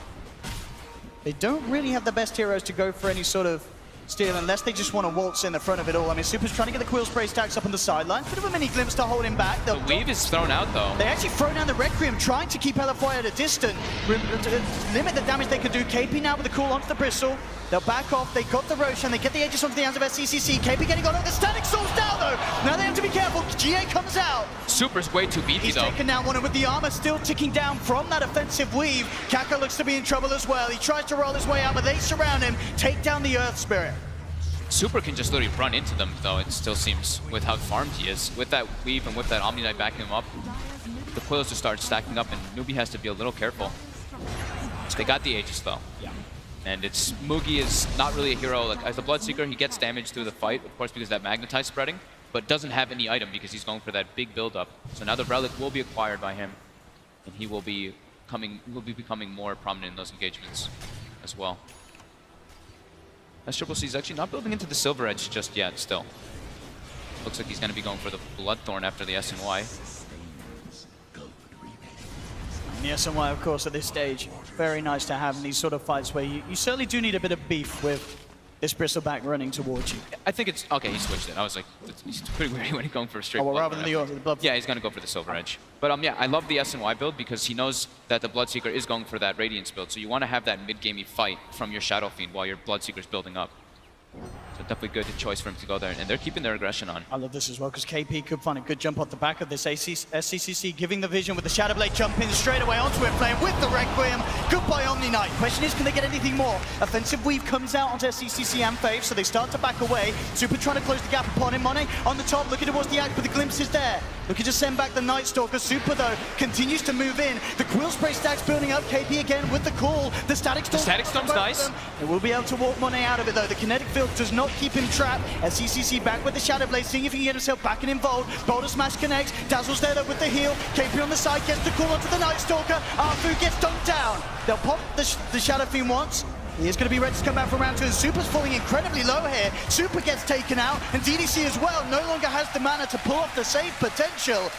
they don't really have the best heroes to go for any sort of steal unless they just want to waltz in the front of it all. I mean, Super's trying to get the Quill Spray stacks up on the sidelines. Bit of a mini glimpse to hold him back. The weave is thrown out though. They actually throw down the Requiem, trying to keep LFY at a distance, limit the damage they can do. KP now with the cool onto the Bristle. They'll back off, they got the Roche, and they get the Aegis onto the hands of SCCC. KP getting on it, the Static Storm's down though! Now they have to be careful, GA comes out. Super's way too beefy He's though. taken down one, and with the armor still ticking down from that offensive weave, Kaka looks to be in trouble as well. He tries to roll his way out, but they surround him, take down the Earth Spirit. Super can just literally run into them though, it still seems, with how farmed he is. With that weave and with that Omni Knight backing him up, the coils just start stacking up and Newbee has to be a little careful. They got the Aegis though. Yeah. And it's Mugi is not really a hero. Like as the Bloodseeker, he gets damage through the fight, of course, because that Magnetize spreading, but doesn't have any item because he's going for that big build-up. So now the Relic will be acquired by him, and he will be becoming more prominent in those engagements as well. As Triple C is actually not building into the Silver Edge just yet. Still, looks like he's going to be going for the Bloodthorn after the SNY. And the SNY, of course, at this stage, very nice to have in these sort of fights where you certainly do need a bit of beef with this Bristleback running towards you. I think it's okay. He switched it. I was like, he's pretty weird when he's going for a straight. Oh, well, rather than the Blood. Yeah, he's going to go for the Silver Edge. But yeah, I love the SNY build because he knows that the Bloodseeker is going for that Radiance build. So you want to have that mid-gamey fight from your Shadow Fiend while your Bloodseeker's building up. So definitely good choice for him to go there, and they're keeping their aggression on. I love this as well because KP could find a good jump off the back of this SCCC, giving the vision with the Shadow Blade jump in straight away onto it, playing with the Requiem. Goodbye Omni Knight. Question is, can they get anything more? Offensive weave comes out onto SCCC and Faith, so they start to back away. Super trying to close the gap upon him. Monet on the top, looking towards the act, but the glimpse is there. Looking to send back the Night Stalker. Super though continues to move in. The Quill Spray stacks building up. KP again with the call. The Static Storm. The Static Storm's nice. They will be able to walk Monet out of it though. The kinetic field does not keep him trapped. SCCC back with the Shadow Blade, seeing if he can get himself back and involved. Boulder Smash connects. Dazzle's there though with the heal. KP on the side gets the call onto the Night Stalker. Arfu gets dunked down. They'll pop the Shadow Fiend once. He is going to be ready to come back for round two, and Super's falling incredibly low here. Super gets taken out, and DDC as well no longer has the mana to pull off the save potential.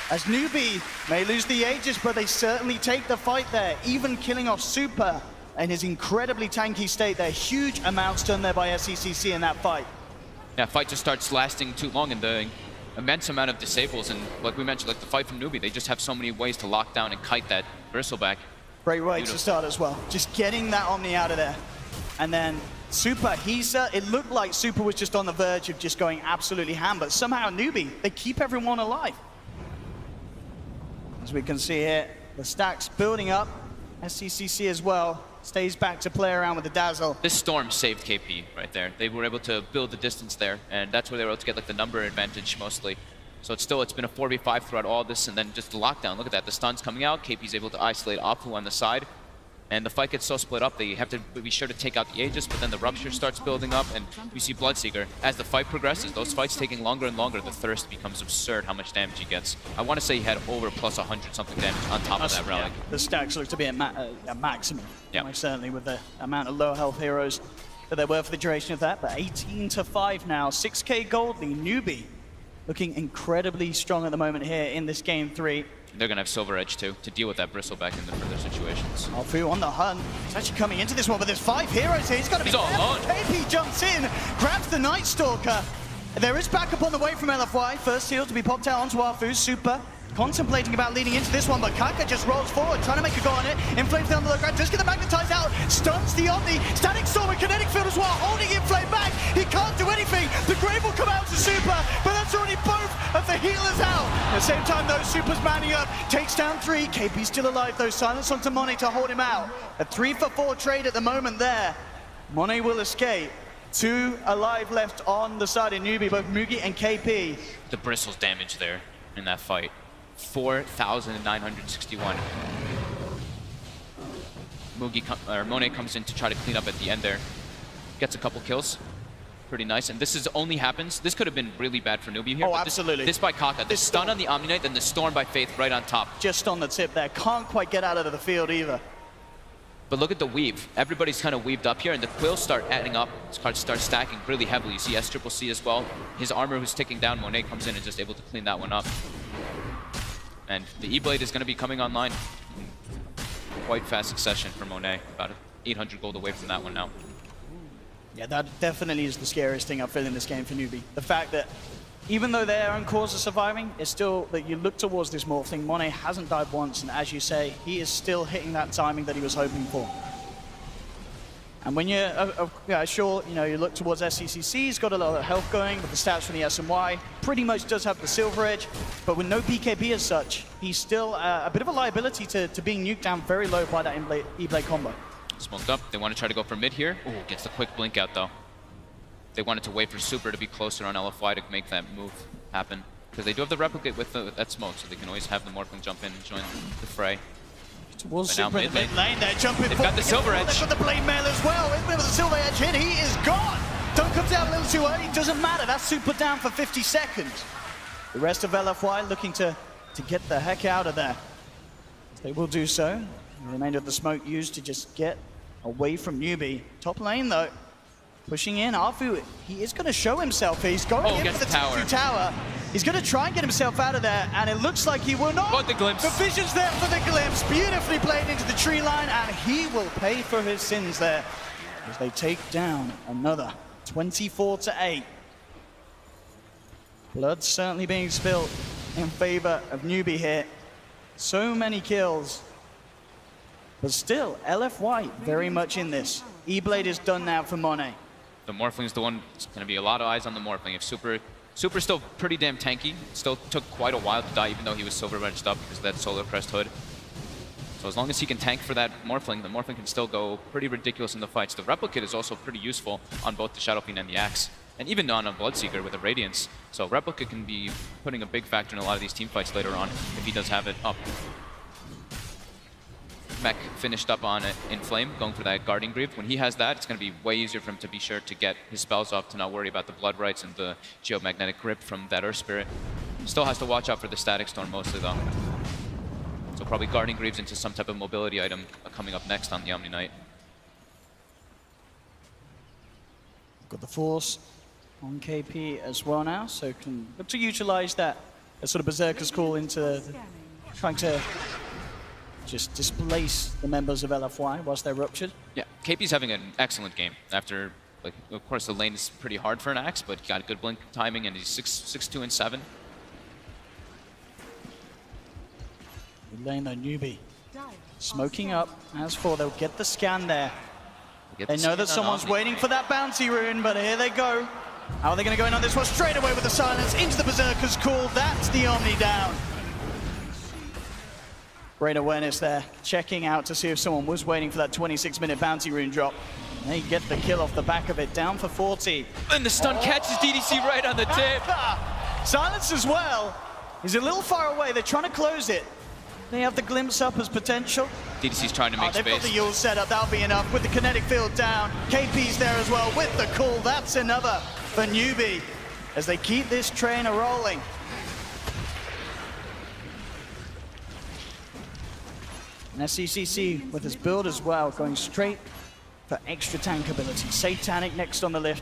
As Newbee may lose the Aegis, but they certainly take the fight there, even killing off Super in his incredibly tanky state. There are huge amounts done there by SCCC in that fight. Yeah, fight just starts lasting too long, and the immense amount of disables, and like we mentioned, like the fight from Newbee, they just have so many ways to lock down and kite that Bristleback. Great way to start as well. Just getting that Omni out of there. And then Super, it looked like Super was just on the verge of just going absolutely ham, but somehow Newbee, they keep everyone alive. As we can see here, the stacks building up. SCCC as well stays back to play around with the Dazzle. This Storm saved KP right there. They were able to build the distance there, and that's where they were able to get like the number advantage mostly. So it's been a 4v5 throughout all this, and then just the lockdown. Look at that, the stun's coming out. KP's able to isolate Apu on the side, and the fight gets so split up they have to be sure to take out the Aegis, but then the Rupture starts building up, and you see Bloodseeker. As the fight progresses, those fights taking longer and longer, the Thirst becomes absurd how much damage he gets. I want to say he had over plus 100 something damage on top of that Relic. Yeah, the stacks look to be at maximum, yeah. Certainly with the amount of low health heroes that there were for the duration of that, but 18-5 now, 6k gold lead. Newbee looking incredibly strong at the moment here in this game 3. They're going to have Silver Edge too, to deal with that Bristleback in the further situations. Alfu on the hunt. He's actually coming into this one, but there's 5 heroes here. He's got to be all alone. KP jumps in, grabs the Night Stalker. There is backup on the way from LFY. First heal to be popped out onto Alfu. Super contemplating about leading into this one, but Kaka just rolls forward, trying to make a go on it. Inflame's down the low ground, just get the magnetize out, stuns the Omni. Static Storm and Kinetic Field as well, holding Inflame back. He can't do anything. The Grave will come out to Super, but that's already both of the healers out. At the same time, though, Super's manning up, takes down 3. KP's still alive, though. Silence onto Monet to hold him out. A 3-for-4 trade at the moment there. Monet will escape. 2 alive left on the side of Newbee, both Mugi and KP. The bristles damage there in that fight. 4,961. Monet comes in to try to clean up at the end there. Gets a couple kills. Pretty nice. And this only happens. This could have been really bad for Newbee here. Oh, but absolutely. This by Kaka. The stun on the Omni Knight, then the Storm by Faith right on top. Just on the tip there. Can't quite get out of the field either. But look at the weave. Everybody's kind of weaved up here, and the quills start adding up. Cards start stacking really heavily. You see SCCC as well. His armor who's ticking down. Monet comes in and just able to clean that one up. And the E-Blade is going to be coming online in quite fast succession for Monet. About 800 gold away from that one now. Yeah, that definitely is the scariest thing I feel in this game for Newbee. The fact that even though their own cause are surviving, it's still that you look towards this morph thing. Monet hasn't died once, and as you say, he is still hitting that timing that he was hoping for. And when you're sure, you look towards SCCC, he's got a lot of health going with the stats from the SMY, pretty much does have the silver edge, but with no BKB as such, he's still a bit of a liability to being nuked down very low by that E-Blade combo. Smoked up. They want to try to go for mid here. Ooh, gets the quick blink out though. They wanted to wait for Super to be closer on LFY to make that move happen. Because they do have the replicate with that smoke, so they can always have the Morphling jump in and join the fray. Towards But now Super in the mid lane, they're jumping They've got the silver edge. They've got the blade mail as well. With the silver edge hit, he is gone. Don't come down a little too early, doesn't matter. That's Super down for 50 seconds. The rest of LFY looking to get the heck out of there. They will do so. The remainder of the smoke used to just get away from Newbee. Top lane though, pushing in. Arfu, he is going to show himself. He's going in for the tower. He's going to try and get himself out of there, and it looks like he will not. Got the glimpse. The vision's there for the glimpse. Beautifully played into the tree line, and he will pay for his sins there as they take down another 24-8. Blood certainly being spilled in favor of Newbee here. So many kills. But still, LFY very much in this. E-Blade is done now for Monet. The Morphling's the one. It's going to be a lot of eyes on the Morphling. If Super's still pretty damn tanky. Still took quite a while to die, even though he was silver edged up because of that solar crest hood. So as long as he can tank for that Morphling, the Morphling can still go pretty ridiculous in the fights. The Replicate is also pretty useful on both the Shadow Fiend and the Axe. And even on a Bloodseeker with a Radiance. So Replicate can be putting a big factor in a lot of these team fights later on if he does have it up. Mech finished up on it in Flame, going for that Guarding Greave. When he has that, it's going to be way easier for him to be sure to get his spells off, to not worry about the Blood Rights and the Geomagnetic Grip from that Earth Spirit. Still has to watch out for the Static Storm mostly though. So probably Guarding Greaves into some type of mobility item coming up next on the Omni Knight. Got the Force on KP as well now, so can look to utilize that sort of Berserker's Call into trying to just displace the members of LFY whilst they're ruptured. Yeah, KP's having an excellent game. After, like, of course, the lane is pretty hard for an Axe, but he got good blink timing, and he's 6-2 and 7. Good lane though, Newbee smoking up. As for, they'll get the scan there. They know that someone's waiting for that bounty rune, but here they go. How are they going to go in on this one? Straight away with the silence into the Berserker's Call. That's the Omni down. Great awareness there, checking out to see if someone was waiting for that 26-minute bounty rune drop. They get the kill off the back of it, down for 40. And the stun catches DDC right on the tip. Silence as well. He's a little far away, they're trying to close it. They have the glimpse up as potential. DDC's trying to make they've space. Got the Yule set up, that'll be enough. With the kinetic field down, KP's there as well with the call. That's another for Newbee as they keep this train a-rolling. And SCCC with his build as well, going straight for extra tank ability. Satanic next on the list.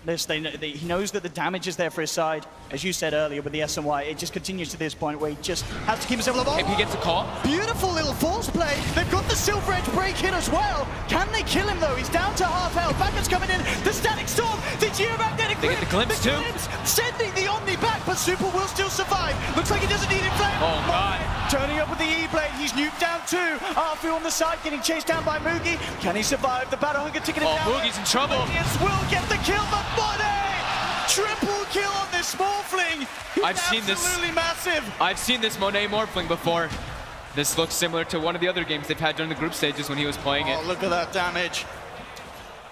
He knows that the damage is there for his side. As you said earlier with the SMY, it just continues to this point where he just has to keep himself alive. He gets a call. Beautiful little force play. They've got the Silver Edge break hit as well. Can they kill him though? He's down to half health. Backup's coming in. The Static Storm, the Geomagnetic Grip. They get the glimpse too. Sending the Omni back. but Super will still survive. Looks like he doesn't need Inflame. Oh, God. Turning up with the E-Blade, he's nuked down 2. Arfu on the side, getting chased down by Moogie. Can he survive? The Battle Hunger ticket is down. Moogie's in trouble. Radiance will get the kill, but Monet! Triple kill on this Morphling. He's I've seen this. absolutely massive. I've seen this Monet Morphling before. This looks similar to one of the other games they've had during the group stages when he was playing it. Oh, look at that damage.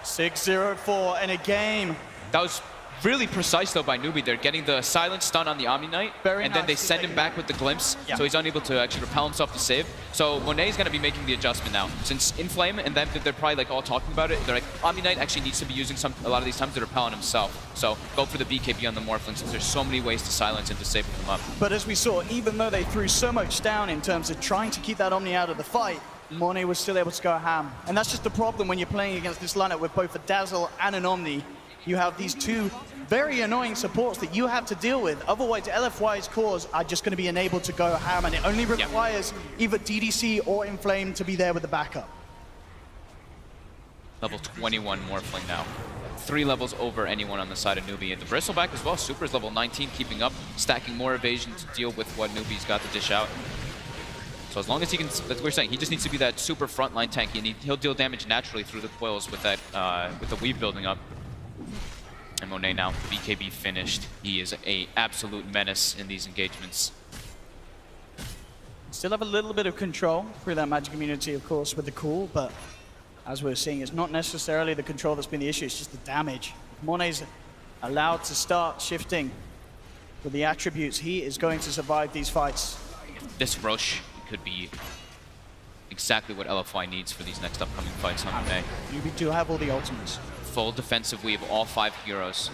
6-0-4 in a game. That was really precise though by Newbee. They're getting the silent stun on the Omni Knight, Very and then they nicely send him taken. back with the glimpse, Yeah. so he's unable to actually repel himself to save. So Monet's going to be making the adjustment now. Since Inflame and them, they're probably like all talking about it. They're like, Omni Knight actually needs to be using a lot of these times to repel on himself. So go for the BKB on the Morphling since there's so many ways to silence and to save them up. But as we saw, even though they threw so much down in terms of trying to keep that Omni out of the fight, Monet was still able to go ham. And that's just the problem when you're playing against this lineup with both a Dazzle and an Omni. You have these two very annoying supports that you have to deal with. Otherwise, LFY's cores are just going to be enabled to go ham, and it only requires either DDC or Inflame to be there with the backup. Level 21 Morphling now. 3 levels over anyone on the side of Newbee. And the Bristleback as well. Super's level 19, keeping up, stacking more evasion to deal with what Newbee's got to dish out. So as long as he can, that's what we're saying, he just needs to be that super frontline tank, and he'll deal damage naturally through the coils with that, with the weave building up. And Monet now, BKB finished. He is a absolute menace in these engagements. Still have a little bit of control through that magic immunity, of course, with the cool, but as we're seeing, it's not necessarily the control that's been the issue, it's just the damage. If Monet's allowed to start shifting with the attributes, he is going to survive these fights. This Roche could be exactly what LFY needs for these next upcoming fights on Monet. Newbee do have all the ultimates. Full defensive weave, all 5 heroes.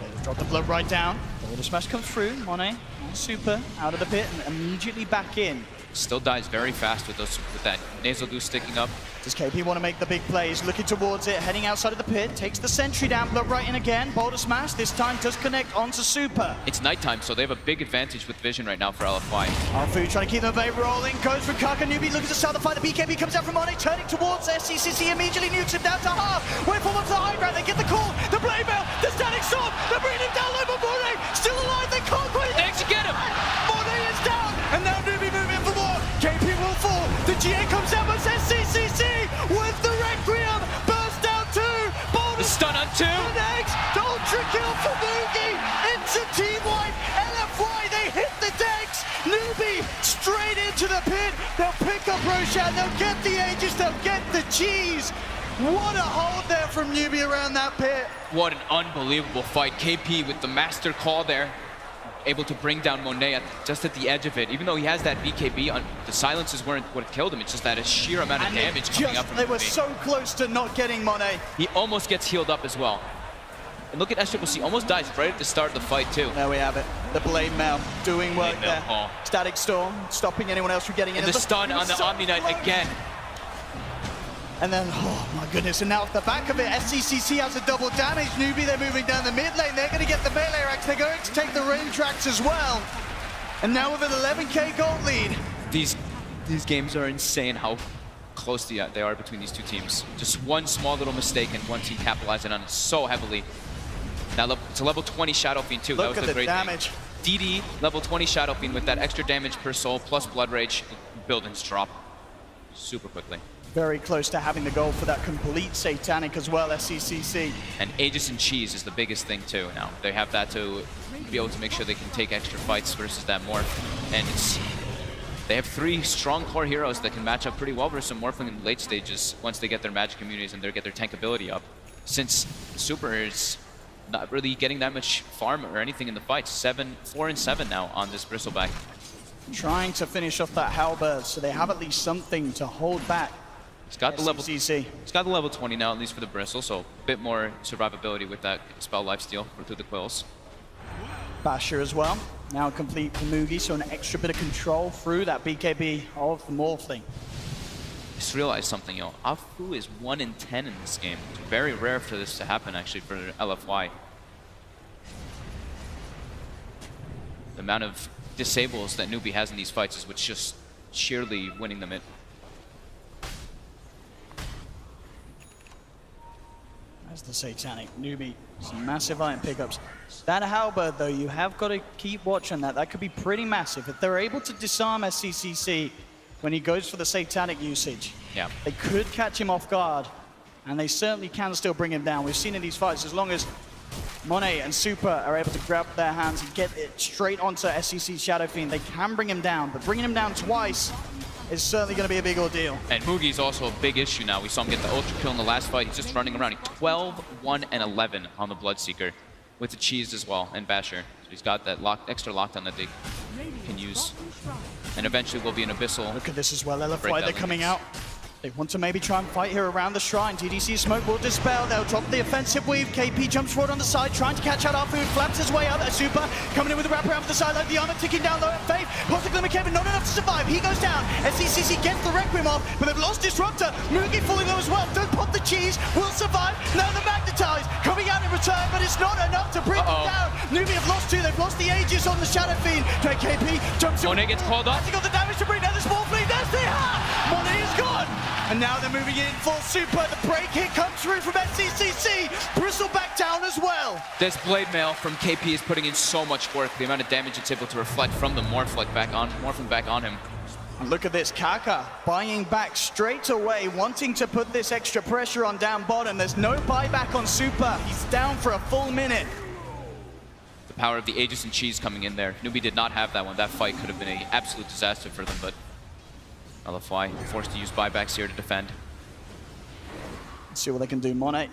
They've dropped the blood right down. The smash comes through. Monet, Super, out of the pit and immediately back in. Still dies very fast with that nasal goose sticking up. Does KP want to make the big plays? Looking towards it, heading outside of the pit, takes the sentry down, blood right in again. Boulder smash, this time does connect onto Super. It's nighttime, so they have a big advantage with vision right now for LFY. Arfu trying to keep the bait rolling, goes for Kaka. Newbee looking to start the fight. The BKB comes out from Monet, turning towards SCCC, immediately nukes him down to half. Wait for one to the high ground, they get the call. The blade mail, the static storm, they're bringing him down low, but Monet still alive, they can't quite. They actually get him! Monet is down, and now Newbee moving for more. KP will fall, the GA comes out, but SCCC with the Requiem, burst down 2. The stun on 2. The next ultra kill for Moogie. It's a team wipe. LFY, they hit the decks. Newbee straight into the pit. They'll pick up Roshan. They'll get the Aegis. They'll get the cheese. What a hold there from Newbee around that pit. What an unbelievable fight. KP with the master call there. Able to bring down Monet just at the edge of it. Even though he has that BKB, the silences weren't what killed him. It's just that a sheer amount of And damage coming up from they were Newbee. so close to not getting Monet. He almost gets healed up as well. And look at SCCC, almost dies right at the start of the fight too. There we have it. The blade mail doing work Blade mail, there. oh. Static storm stopping anyone else from getting in. And the stun on the Omni Knight again. And then, oh my goodness, and now off the back of it, SCCC has a double damage. Newbee, they're moving down the mid lane. They're going to get the melee racks. They're going to take the range racks as well. And now with an 11k gold lead. These games are insane how close they are between these two teams. Just one small little mistake and one team capitalizing on it so heavily. Now it's a level 20 Shadow Fiend too. Look That was at the the great damage. thing. DD, level 20 Shadow Fiend with that extra damage per soul plus Blood Rage, buildings drop super quickly. Very close to having the goal for that complete Satanic as well, SCCC. And Aegis and Cheese is the biggest thing too now. They have that to be able to make sure they can take extra fights versus that Morph. And they have 3 strong core heroes that can match up pretty well versus Morphling in the late stages once they get their magic immunities and they get their tank ability up. Since Super is not really getting that much farm or anything in the fights. 4 and 7 now on this Bristleback. Trying to finish off that Halberd, so they have at least something to hold back. It's got the level. SCCC. It's got the level 20 now, at least for the Bristle, so a bit more survivability with that spell lifesteal through the quills. Basher as well. Now complete for Moogie, so an extra bit of control through that BKB of the Morphling. Just realized something, yo. Afu is 1 in 10 in this game. It's very rare for this to happen, actually, for LFY. The amount of disables that Newbee has in these fights is what's just sheerly winning them it. As the Satanic Newbee, some massive iron pickups. That halberd, though, you have got to keep watching that. That could be pretty massive. If they're able to disarm SCCC when he goes for the Satanic usage, they could catch him off guard, and they certainly can still bring him down. We've seen in these fights, as long as Monet and Super are able to grab their hands and get it straight onto SCC's Shadow Fiend, they can bring him down. But bringing him down twice is certainly going to be a big ordeal. And Mugi's also a big issue now. We saw him get the ultra kill in the last fight. He's just running around. 12, 1, and 11 on the Bloodseeker with the cheese as well and Basher. So he's got that extra lockdown that they can use. And eventually will be an Abyssal. Look at this as well, LFY, they're coming out. They want to maybe try and fight here around the shrine. TDC smoke will dispel. They'll drop the offensive weave. KP jumps forward on the side, trying to catch out our food. Flaps his way out. Super coming in with a wrap around the side, like the armor ticking down low at Faith. Pops the Glimmer Kevin, not enough to survive. He goes down. SCCC gets the Requiem off, but they've lost Disruptor. Mugi falling low as well. Don't pop the cheese. Will survive. Now the Magnetize coming out in return, but it's not enough to bring them down. Newbee have lost two. They've lost the Aegis on the Shadow Fiend. KP jumps in. Monet gets called up. Got the damage to bring down the small fleet. There's the Monet is gone. And now they're moving in full Super. The break hit comes through from SCCC. Bristle back down as well. This Blade Mail from KP is putting in so much work. The amount of damage it's able to reflect from the morphling back on him. And look at this, Kaka buying back straight away, wanting to put this extra pressure on down bottom. There's no buyback on Super. He's down for a full minute. The power of the Aegis and cheese coming in there. Newbee did not have that one. That fight could have been an absolute disaster for them, but LFY forced to use buybacks here to defend. Let's see what they can do. Monet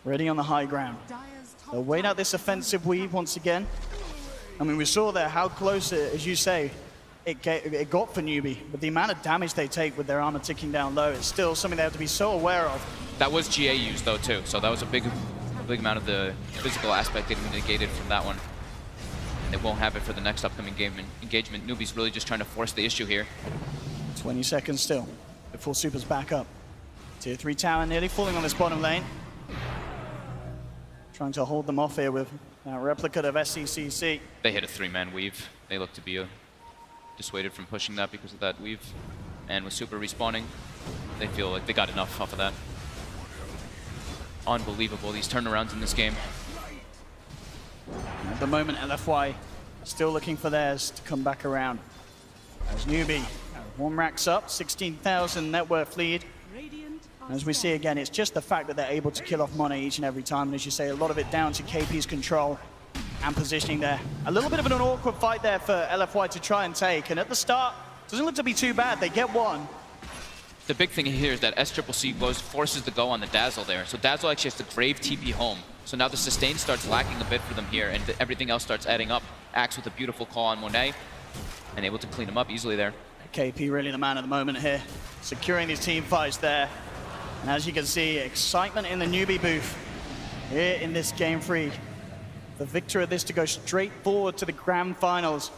ready on the high ground. They'll wait out this offensive weave once again. I mean, we saw there how close, as you say, it got for Newbee. But the amount of damage they take with their armor ticking down low, it's still something they have to be so aware of. That was GA used though too, so that was a big amount of the physical aspect getting negated from that one. And they won't have it for the next upcoming engagement. Newbee's really just trying to force the issue here. 20 seconds still before Super's back up. Tier 3 tower nearly falling on this bottom lane. Trying to hold them off here with that replica of SCCC. They hit a 3-man weave. They look to be dissuaded from pushing that because of that weave. And with Super respawning, they feel like they got enough off of that. Unbelievable, these turnarounds in this game. At the moment, LFY still looking for theirs to come back around. As Newbee, one racks up, 16,000 net worth lead. As we see again, it's just the fact that they're able to kill off Monet each and every time. And as you say, a lot of it down to KP's control and positioning there. A little bit of an awkward fight there for LFY to try and take. And at the start, doesn't look to be too bad. They get one. The big thing here is that SCCC forces the go on the Dazzle there. So Dazzle actually has to Grave TP home. So now the sustain starts lacking a bit for them here, and everything else starts adding up. Axe with a beautiful call on Monet, and able to clean him up easily there. KP really the man of the moment here, securing these team fights there. And as you can see, excitement in the Newbee booth here in this Game 3. The victor of this to go straight forward to the grand finals.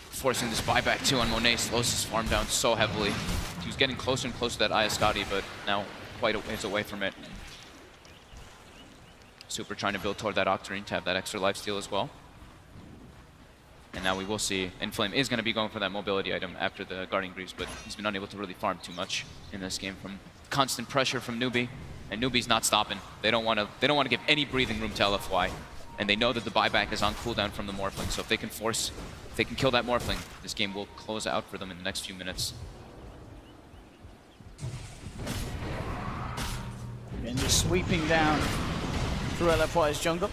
Forcing this buyback too on Monet slows his farm down so heavily. He was getting closer and closer to that Ayascati, but now quite a ways away from it. Super trying to build toward that Octarine to have that extra lifesteal as well. And now we will see Inflame is going to be going for that mobility item after the Guardian Greaves, but he's been unable to really farm too much in this game from constant pressure from Newbee. And Newbee's not stopping. They don't want to give any breathing room to LFY. And they know that the buyback is on cooldown from the Morphling, so if they can kill that Morphling, this game will close out for them in the next few minutes. And just sweeping down through LFY's jungle.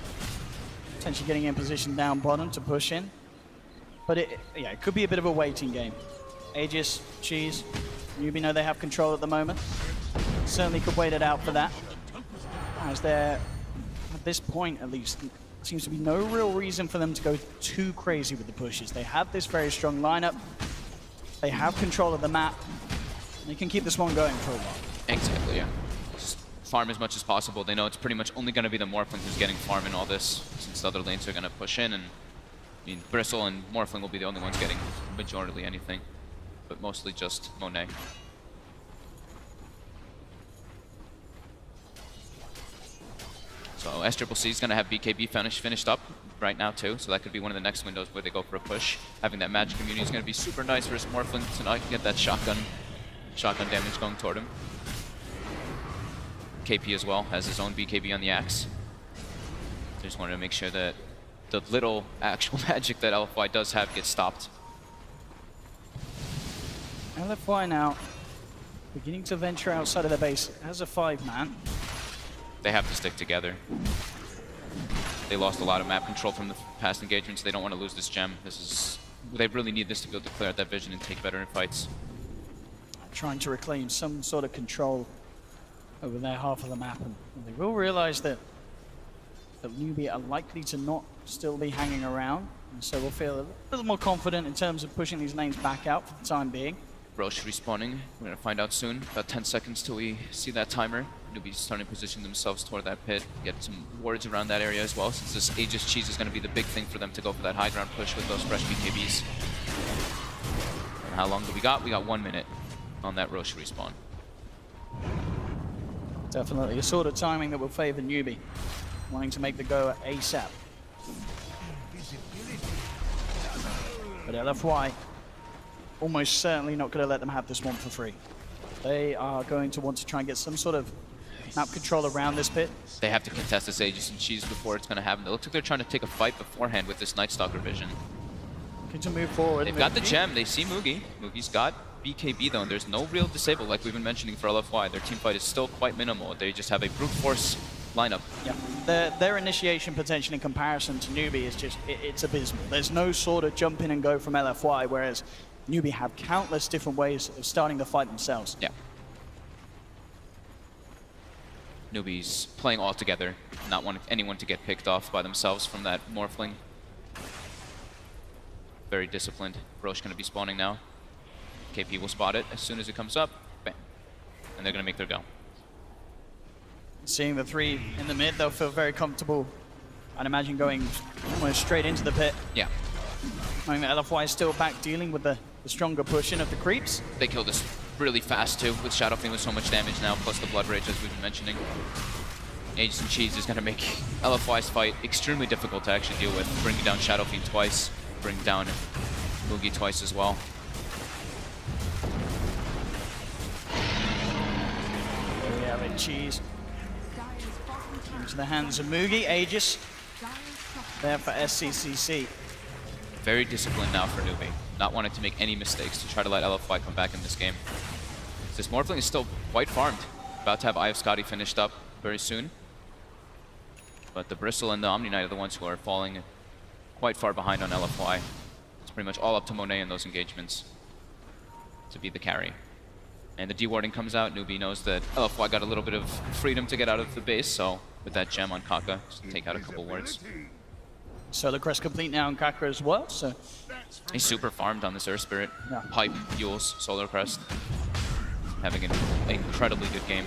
Potentially getting in position down bottom to push in. But it could be a bit of a waiting game. Aegis, Cheese, Newbee know they have control at the moment. Certainly could wait it out for that. As there, at this point at least, seems to be no real reason for them to go too crazy with the pushes. They have this very strong lineup. They have control of the map. They can keep this one going for a while. Exactly, yeah. Just farm as much as possible. They know it's pretty much only going to be the Morphling who's getting farm in all this, since the other lanes are going to push in, and I mean, Bristle and Morphling will be the only ones getting majority anything, but mostly just Monet. So SCCC is going to have BKB finished up right now too, so that could be one of the next windows where they go for a push. Having that magic immunity is going to be super nice for his Morphling, so now I can get that shotgun damage going toward him. KP as well has his own BKB on the axe. Just wanted to make sure that the little actual magic that LFY does have gets stopped. LFY now beginning to venture outside of their base as a 5-man. They have to stick together. They lost a lot of map control from the past engagements. They don't want to lose this gem. They really need this to be able to clear out that vision and take veteran fights. Trying to reclaim some sort of control over their half of the map, and they will realize that Newbee are likely to not still be hanging around, and so we'll feel a little more confident in terms of pushing these lanes back out for the time being. Roche respawning. We're going to find out soon. About 10 seconds till we see that timer. Newbee's starting to position themselves toward that pit. Get some wards around that area as well, since this Aegis cheese is going to be the big thing for them to go for that high ground push with those fresh BKBs. And how long do we got? We got 1 minute on that Roche respawn. Definitely a sort of timing that will favor Newbee, wanting to make the go ASAP. But LFY almost certainly not going to let them have this one for free. They are going to want to try and get some sort of map control around this pit. They have to contest this Aegis and cheese before it's going to happen. It looks like they're trying to take a fight beforehand with this Night Stalker vision. Looking to move forward. They've got the gem. They see Mugi. Mugi's got BKB though, and there's no real disable like we've been mentioning for LFY. Their team fight is still quite minimal. They just have a brute force lineup. Yeah, their initiation potential in comparison to Newbee is just, it's abysmal. There's no sort of jump in and go from LFY, whereas Newbee have countless different ways of starting the fight themselves. Yeah. Newbee's playing all together, not wanting anyone to get picked off by themselves from that Morphling. Very disciplined. Roche going to be spawning now. KP will spot it as soon as it comes up. Bam. And they're going to make their go. Seeing the 3 in the mid, they'll feel very comfortable. I'd imagine going almost straight into the pit. Yeah. Knowing that LFY is still back dealing with the stronger push in of the creeps. They kill this really fast too, with Shadow Fiend with so much damage now, plus the Blood Rage as we've been mentioning. Aegis and Cheese is going to make LFY's fight extremely difficult to actually deal with, bringing down Shadow Fiend twice, bringing down Mugi twice as well. There we have it, Cheese. Into the hands of Mugi, Aegis. There for SCCC. Very disciplined now for Newbee, not wanting to make any mistakes to try to let LFY come back in this game. This Morphling is still quite farmed, about to have Eye of Scotty finished up very soon. But the Bristle and the Omni Knight are the ones who are falling quite far behind on LFY. It's pretty much all up to Monet in those engagements to be the carry. And the dewarding comes out. Newbee knows that LFY got a little bit of freedom to get out of the base, so with that gem on Kaka, just take out a couple wards. Solar Crest complete now on Kaka as well, so... He's super farmed on this Earth Spirit. Yeah. Pipe, Fuels, Solar Crest. Having an incredibly good game.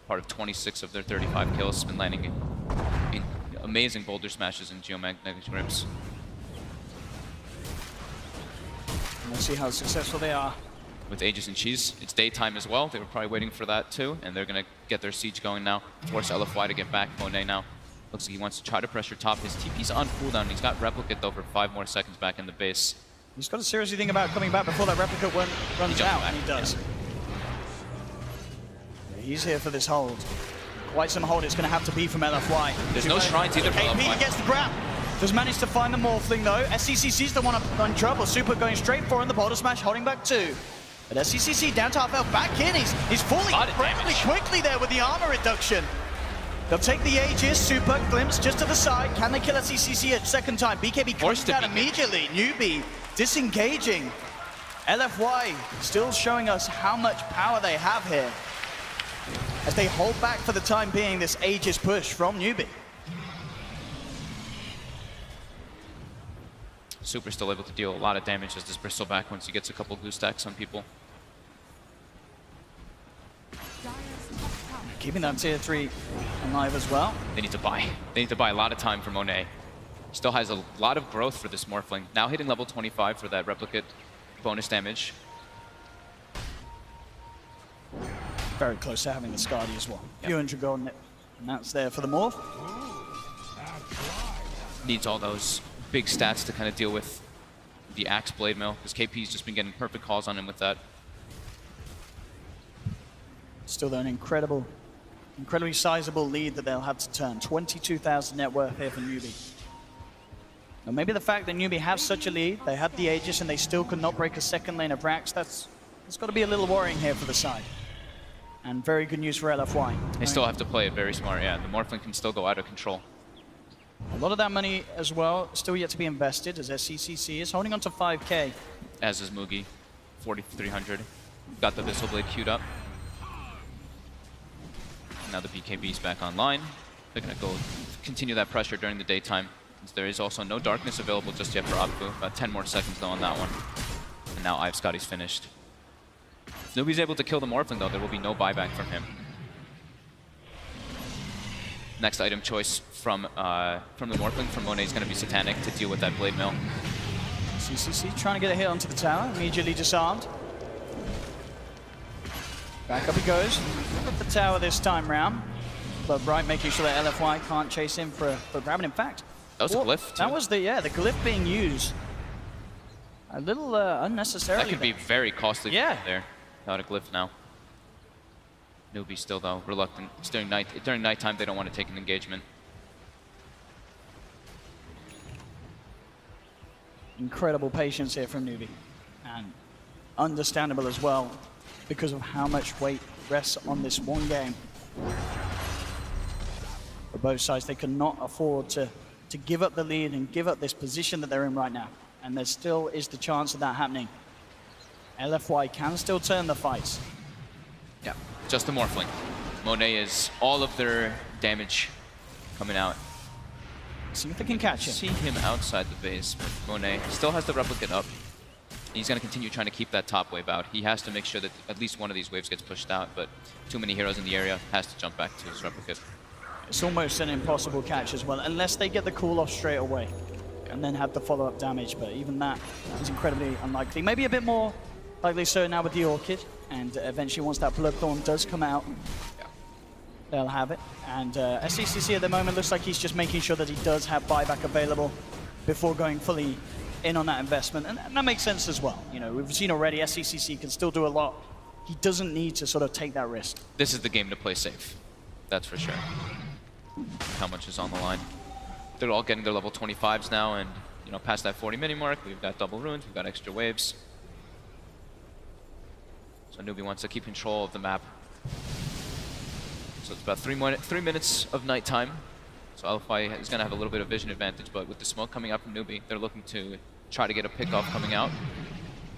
Part of 26 of their 35 kills. Been landing in amazing boulder smashes and geomagnetic grips. Let's see how successful they are. With Aegis and Cheese, it's daytime as well. They were probably waiting for that too, and they're going to get their siege going now. Force LFY to get back. Monet now looks like he wants to try to pressure top. His TP's on cooldown. He's got Replicate though for 5 more seconds back in the base. He's got to seriously think about coming back before that Replicate runs out, and he does. Yeah, he's here for this hold. Quite some hold it's going to have to be from LFY. There's no shrines either for KP LFY. gets the grab. Does manage to find the Morphling though. SCCC's the one up on trouble. Super going straight for in the Boulder Smash, holding back 2. But SCCC down to half health, back in. He's falling incredibly quickly there with the armor reduction. They'll take the Aegis, Super, Glimpse just to the side. Can they kill SCCC a second time? BKB comes down immediately. Newbee disengaging. LFY still showing us how much power they have here as they hold back for the time being this Aegis push from Newbee. Super still able to deal a lot of damage as this Bristle back once he gets a couple goose stacks on people. Keeping that tier 3 alive as well. They need to buy. They need to buy a lot of time for Monet. Still has a lot of growth for this Morphling. Now hitting level 25 for that Replicate bonus damage. Very close to having the Skadi as well. Yep. 200 gold, and that's there for the Morph. Needs all those big stats to kind of deal with the Axe Blade Mill, because KP's just been getting perfect calls on him with that. Still though an incredible Incredibly sizable lead that they'll have to turn. 22,000 net worth here for Newbee. Now maybe the fact that Newbee have such a lead, they had the Aegis and they still could not break a second lane of Rax, that's got to be a little worrying here for the side. And very good news for LFY. They still have to play it very smart, yeah. The Morphling can still go out of control. A lot of that money as well still yet to be invested as SCCC is holding on to 5K. As is Mugi, 4,300. Got the Visceral Blade queued up. Now the BKB's back online. They're going to go continue that pressure during the daytime. There is also no darkness available just yet for Apu. About 10 more seconds though on that one. And now I've Scotty's finished. If Newbee's able to kill the Morphling though, there will be no buyback from him. Next item choice from the Morphling from Monet is going to be Satanic to deal with that Blade Mill. CCC trying to get a hit onto the tower, immediately disarmed. Back up he goes. At the tower this time round. But Bright making sure that LFY can't chase him for grabbing. In fact, that was a glyph too. That was the glyph being used. A little unnecessarily. That could be very costly yeah. there. Without a glyph now. Newbee still though, reluctant. It's during nighttime they don't want to take an engagement. Incredible patience here from Newbee. And understandable as well because of how much weight rests on this one game. For both sides, they cannot afford to give up the lead and give up this position that they're in right now. And there still is the chance of that happening. LFY can still turn the fights. Yeah, just the Morphling. Monet is all of their damage coming out. See if they can catch him. See him outside the base, but Monet still has the replicant up. He's going to continue trying to keep that top wave out. He has to make sure that at least one of these waves gets pushed out, but too many heroes in the area, has to jump back to his replicant. It's almost an impossible catch as well, unless they get the call off straight away and then have the follow-up damage, but even that is incredibly unlikely. Maybe a bit more likely so now with the Orchid, and eventually once that Bloodthorn does come out, they'll have it. And SCCC at the moment looks like he's just making sure that he does have buyback available before going fully in on that investment, and that makes sense as well. You know, we've seen already SCCC can still do a lot. He doesn't need to sort of take that risk. This is the game to play safe, that's for sure. How much is on the line? They're all getting their level 25s now, and you know, past that 40-minute mark, we've got double runes, we've got extra waves. So Newbee wants to keep control of the map. So it's about 3 minutes of nighttime. So LFY is going to have a little bit of vision advantage, but with the smoke coming up from Newbee, they're looking to try to get a pickoff coming out.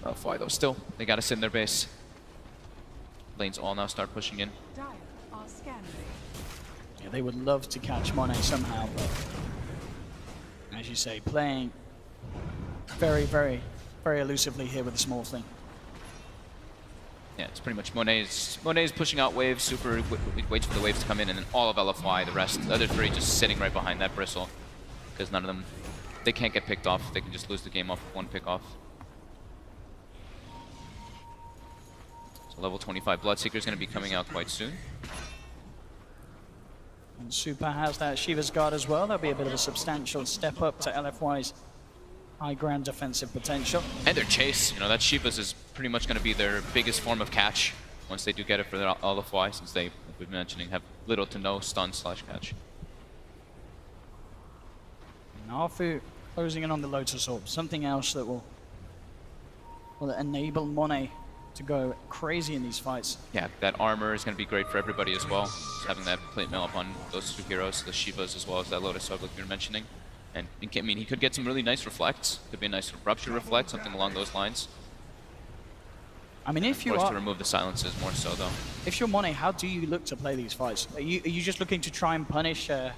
LFY though, still, they got to sit in their base. Lanes all now start pushing in. Dire are scanning. Yeah, they would love to catch Monet somehow, but as you say, playing very, very, very elusively here with the small thing. Yeah, it's pretty much Monet's pushing out waves, Super waits for the waves to come in, and then all of LFY, the rest, the other three just sitting right behind that bristle. Because none of them, they can't get picked off, they can just lose the game off with one pick off. So level 25 Bloodseeker is going to be coming out quite soon. And Super has that Shiva's Guard as well. That'll be a bit of a substantial step up to LFY's high ground defensive potential. And their chase, you know, that Shiva's is pretty much going to be their biggest form of catch once they do get it for their LFY, since they, like we've been mentioning, have little to no stun / catch. And Arfu closing in on the Lotus Orb, something else that will enable Monet to go crazy in these fights. Yeah, that armor is going to be great for everybody as well. Just having that plate mail up on those two heroes, the Shivas as well as that Lotus Orb like you were mentioning. And I mean, he could get some really nice reflects. Could be a nice rupture reflect, something along those lines. I mean, if you are are to remove the silences more so though. If you're Monet, how do you look to play these fights? Are you just looking to try and punish a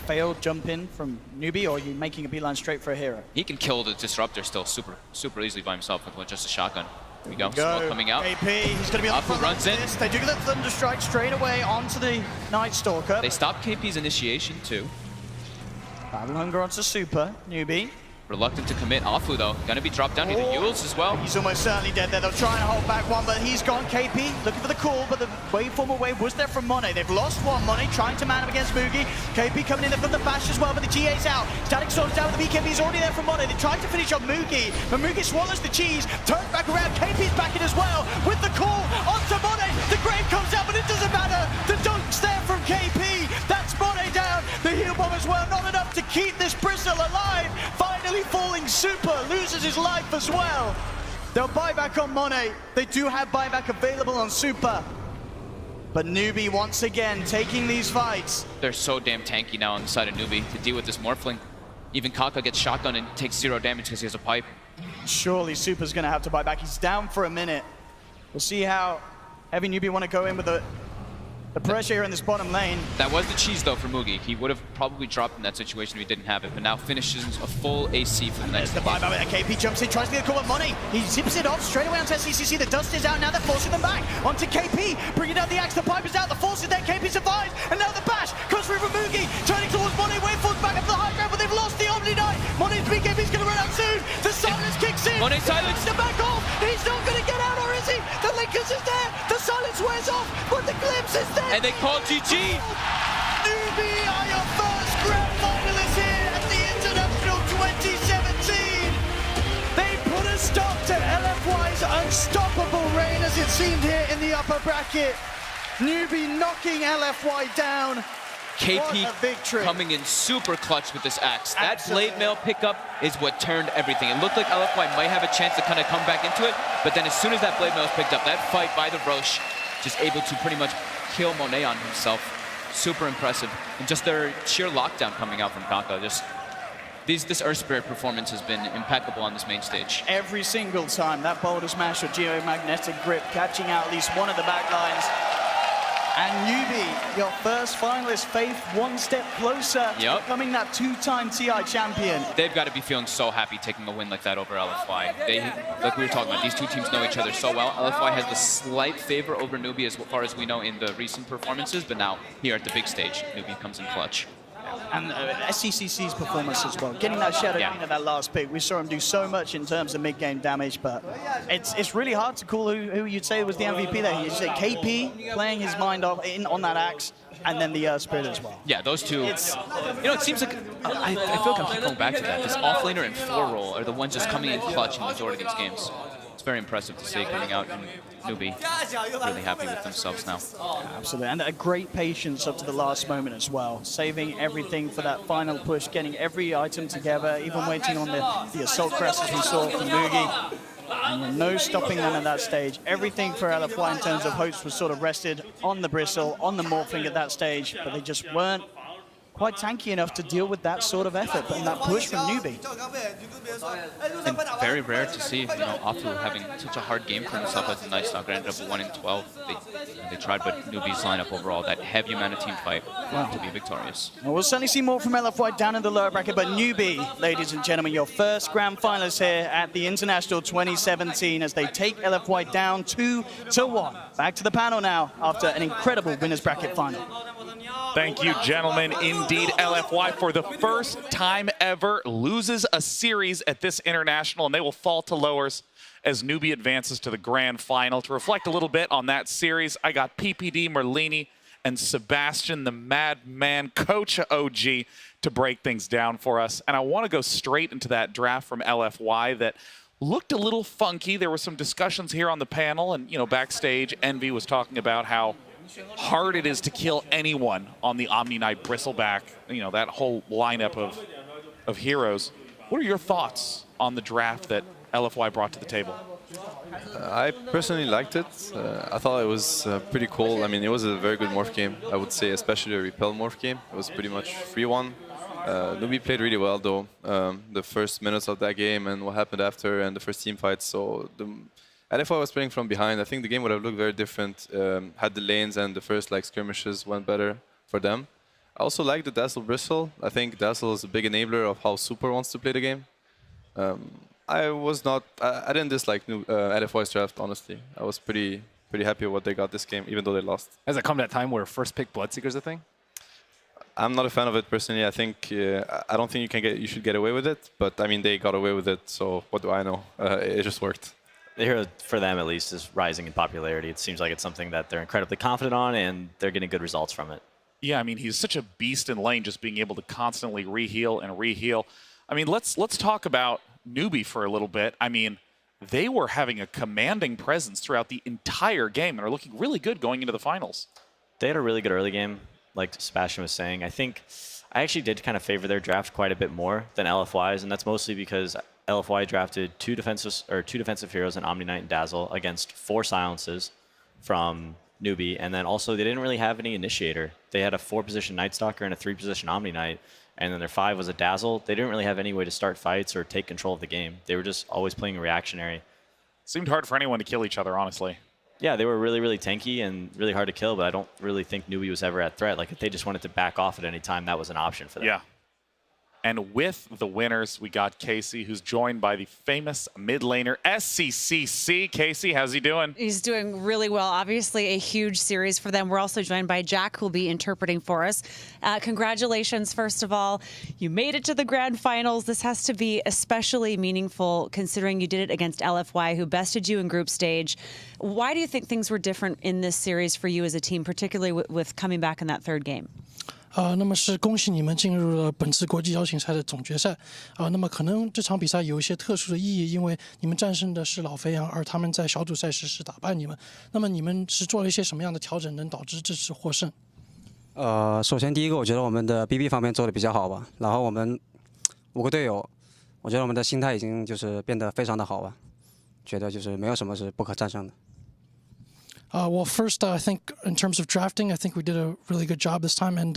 failed jump in from Newbee, or are you making a beeline straight for a hero? He can kill the disruptor still super easily by himself with just a shotgun. Here we go. Smoke coming out. AP, he's going to be on the front runs in. This. They do get the Thunder Strike straight away onto the Night Stalker. They stopped KP's initiation too. Battle Hunger onto Super, Newbee. Reluctant to commit. Afu though, gonna be dropped down. He Yules as well. He's almost certainly dead there. They'll try and hold back one, but he's gone. KP looking for the call, but the waveformer wave was there from Monet. They've lost one. Monet trying to man him against Mugi. KP coming in there from the bash as well, but the GA's out. Static Sword's down with the BKB's already there from Monet. They tried to finish up Mugi, but Mugi swallows the cheese, turns back around. KP's back in as well with the call onto Monet. The grave comes out, but it doesn't matter. The dunk's there from KP. Super loses his life as well. They'll buy back on Monet. They do have buyback available on Super. But Newbee once again taking these fights. They're so damn tanky now on the side of Newbee to deal with this Morphling. Even Kaka gets shotgun and takes 0 damage because he has a pipe. Surely Super's going to have to buy back. He's down for a minute. We'll see how heavy Newbee want to go in with the pressure here in this bottom lane. That was the cheese though for Mugi. He would have probably dropped in that situation if he didn't have it, but now finishes a full AC for the next The buyback with KP jumps in, tries to get a call with Money. He zips it off straight away onto SCCC. The dust is out, now they're forcing them back. Onto KP, bringing down the axe, the pipe is out, the force is there, KP survives, and now the bash comes through from Mugi, turning towards Money, wait for back up to the high ground, but they've lost the Omni Knight. Money's beat, KP's gonna run out soon. The silence kicks in. Money silence. The back off. He's not gonna get out, or is he? The Linkers is there. The silence wears off, but the glimpse is there. And they call GG. Newbee are your first grand finalists here at the International 2017. They put a stop to LFY's unstoppable reign as it seemed here in the upper bracket. Newbee knocking LFY down. What a KP victory. coming in super clutch with this axe. That Absolutely. blade mail pickup is what turned everything. It looked like LFY might have a chance to kind of come back into it, but then as soon as that blade mail is picked up, that fight by the Roche, just able to pretty much kill Monet on himself. Super impressive. And just their sheer lockdown coming out from Kaka. Just this Earth Spirit performance has been impeccable on this main stage. Every single time that boulder smash or geomagnetic grip catching out at least one of the back lines. And Newbee, your first finalist, Faith, one step closer to Yep. becoming that two-time TI champion. They've got to be feeling so happy taking a win like that over LFY. Like we were talking about, these two teams know each other so well. LFY has the slight favor over Newbee as far as we know in the recent performances, but now here at the big stage, Newbee comes in clutch. And SCCC's performance as well. Getting that Shadow Yeah. Queen at that last pick. We saw him do so much in terms of mid-game damage, but it's really hard to call who you'd say was the MVP there. You say KP playing his mind off on that axe, and then the Spirit as well. Yeah, those two. It seems like I feel like I keep going back to that. This offlaner and 4-roll are the ones just coming in clutch in the majority of these games. It's very impressive to see coming out, and Newbee really happy with themselves now. Absolutely, and a great patience up to the last moment as well. Saving everything for that final push, getting every item together, even waiting on the Assault Crest as we saw from Mugi. And no stopping them at that stage. Everything for LFY in terms of hopes was sort of rested on the Bristle, on the Morphling at that stage, but they just weren't quite tanky enough to deal with that sort of effort and that push from Newbee. And very rare to see, Afu having such a hard game for himself as a Night Stalker, ended up 1-12. They tried, but Newbee's lineup overall, that heavy amount of team fight to be victorious. Well, we'll certainly see more from LFY down in the lower bracket, but Newbee, ladies and gentlemen, your first grand finalist here at the International 2017 as they take LFY down 2-1. Back to the panel now after an incredible winners bracket final. Thank you, gentlemen. Indeed, LFY, for the first time ever, loses a series at this international, and they will fall to lowers as Newbee advances to the grand final. To reflect a little bit on that series, I got PPD, Merlini, and Sebastian, the madman, Coach OG, to break things down for us. And I want to go straight into that draft from LFY that looked a little funky. There were some discussions here on the panel, and backstage, Envy was talking about how hard it is to kill anyone on the Omni Knight Bristleback, that whole lineup of heroes. What are your thoughts on the draft that LFY brought to the table? I personally liked it. I thought it was pretty cool. I mean, it was a very good morph game, I would say, especially a repel morph game. It was pretty much 3-1. Newbee played really well, though, the first minutes of that game and what happened after and the first team fight. So LFY was playing from behind. I think the game would have looked very different had the lanes and the first skirmishes went better for them. I also like the Dazzle Bristle. I think Dazzle is a big enabler of how Super wants to play the game. I didn't dislike LFY's draft, honestly. I was pretty happy with what they got this game, even though they lost. Has it come to that time where first pick Bloodseeker's a thing? I'm not a fan of it personally. I think I don't think you should get away with it. But I mean, they got away with it. So what do I know? It just worked. The hero, for them at least, is rising in popularity. It seems like it's something that they're incredibly confident on, and they're getting good results from it. Yeah, I mean, he's such a beast in lane, just being able to constantly reheal and reheal. I mean, let's talk about Newbee for a little bit. I mean, they were having a commanding presence throughout the entire game and are looking really good going into the finals. They had a really good early game, like Sebastian was saying. I think I actually did kind of favor their draft quite a bit more than LFY's, and that's mostly because LFY drafted two defensive heroes in Omni Knight and Dazzle against 4 silences from Newbee, and then also they didn't really have any initiator. They had a 4-position Night Stalker and a 3-position Omni Knight, and then their 5 was a Dazzle. They didn't really have any way to start fights or take control of the game. They were just always playing reactionary. Seemed hard for anyone to kill each other, honestly. Yeah, they were really, really tanky and really hard to kill, but I don't really think Newbee was ever at threat. Like, if they just wanted to back off at any time, that was an option for them. Yeah. And with the winners, we got Casey, who's joined by the famous mid laner SCCC. Casey, how's he doing? He's doing really well. Obviously, a huge series for them. We're also joined by Jack, who'll be interpreting for us. Congratulations, first of all. You made it to the grand finals. This has to be especially meaningful considering you did it against LFY, who bested you in group stage. Why do you think things were different in this series for you as a team, particularly with coming back in that third game? 那么是恭喜你们进入了本次国际邀请赛的总决赛。那么可能这场比赛有一些特殊的意义，因为你们战胜的是老肥羊，而他们在小组赛时是打败你们。那么你们是做了一些什么样的调整，能导致这次获胜？首先第一个，我觉得我们的 BB 方面做的比较好吧。然后我们5个队友，我觉得我们的心态已经就是变得非常的好吧，觉得就是没有什么是不可战胜的。 Well, first, I think in terms of drafting, I think we did a really good job this time. And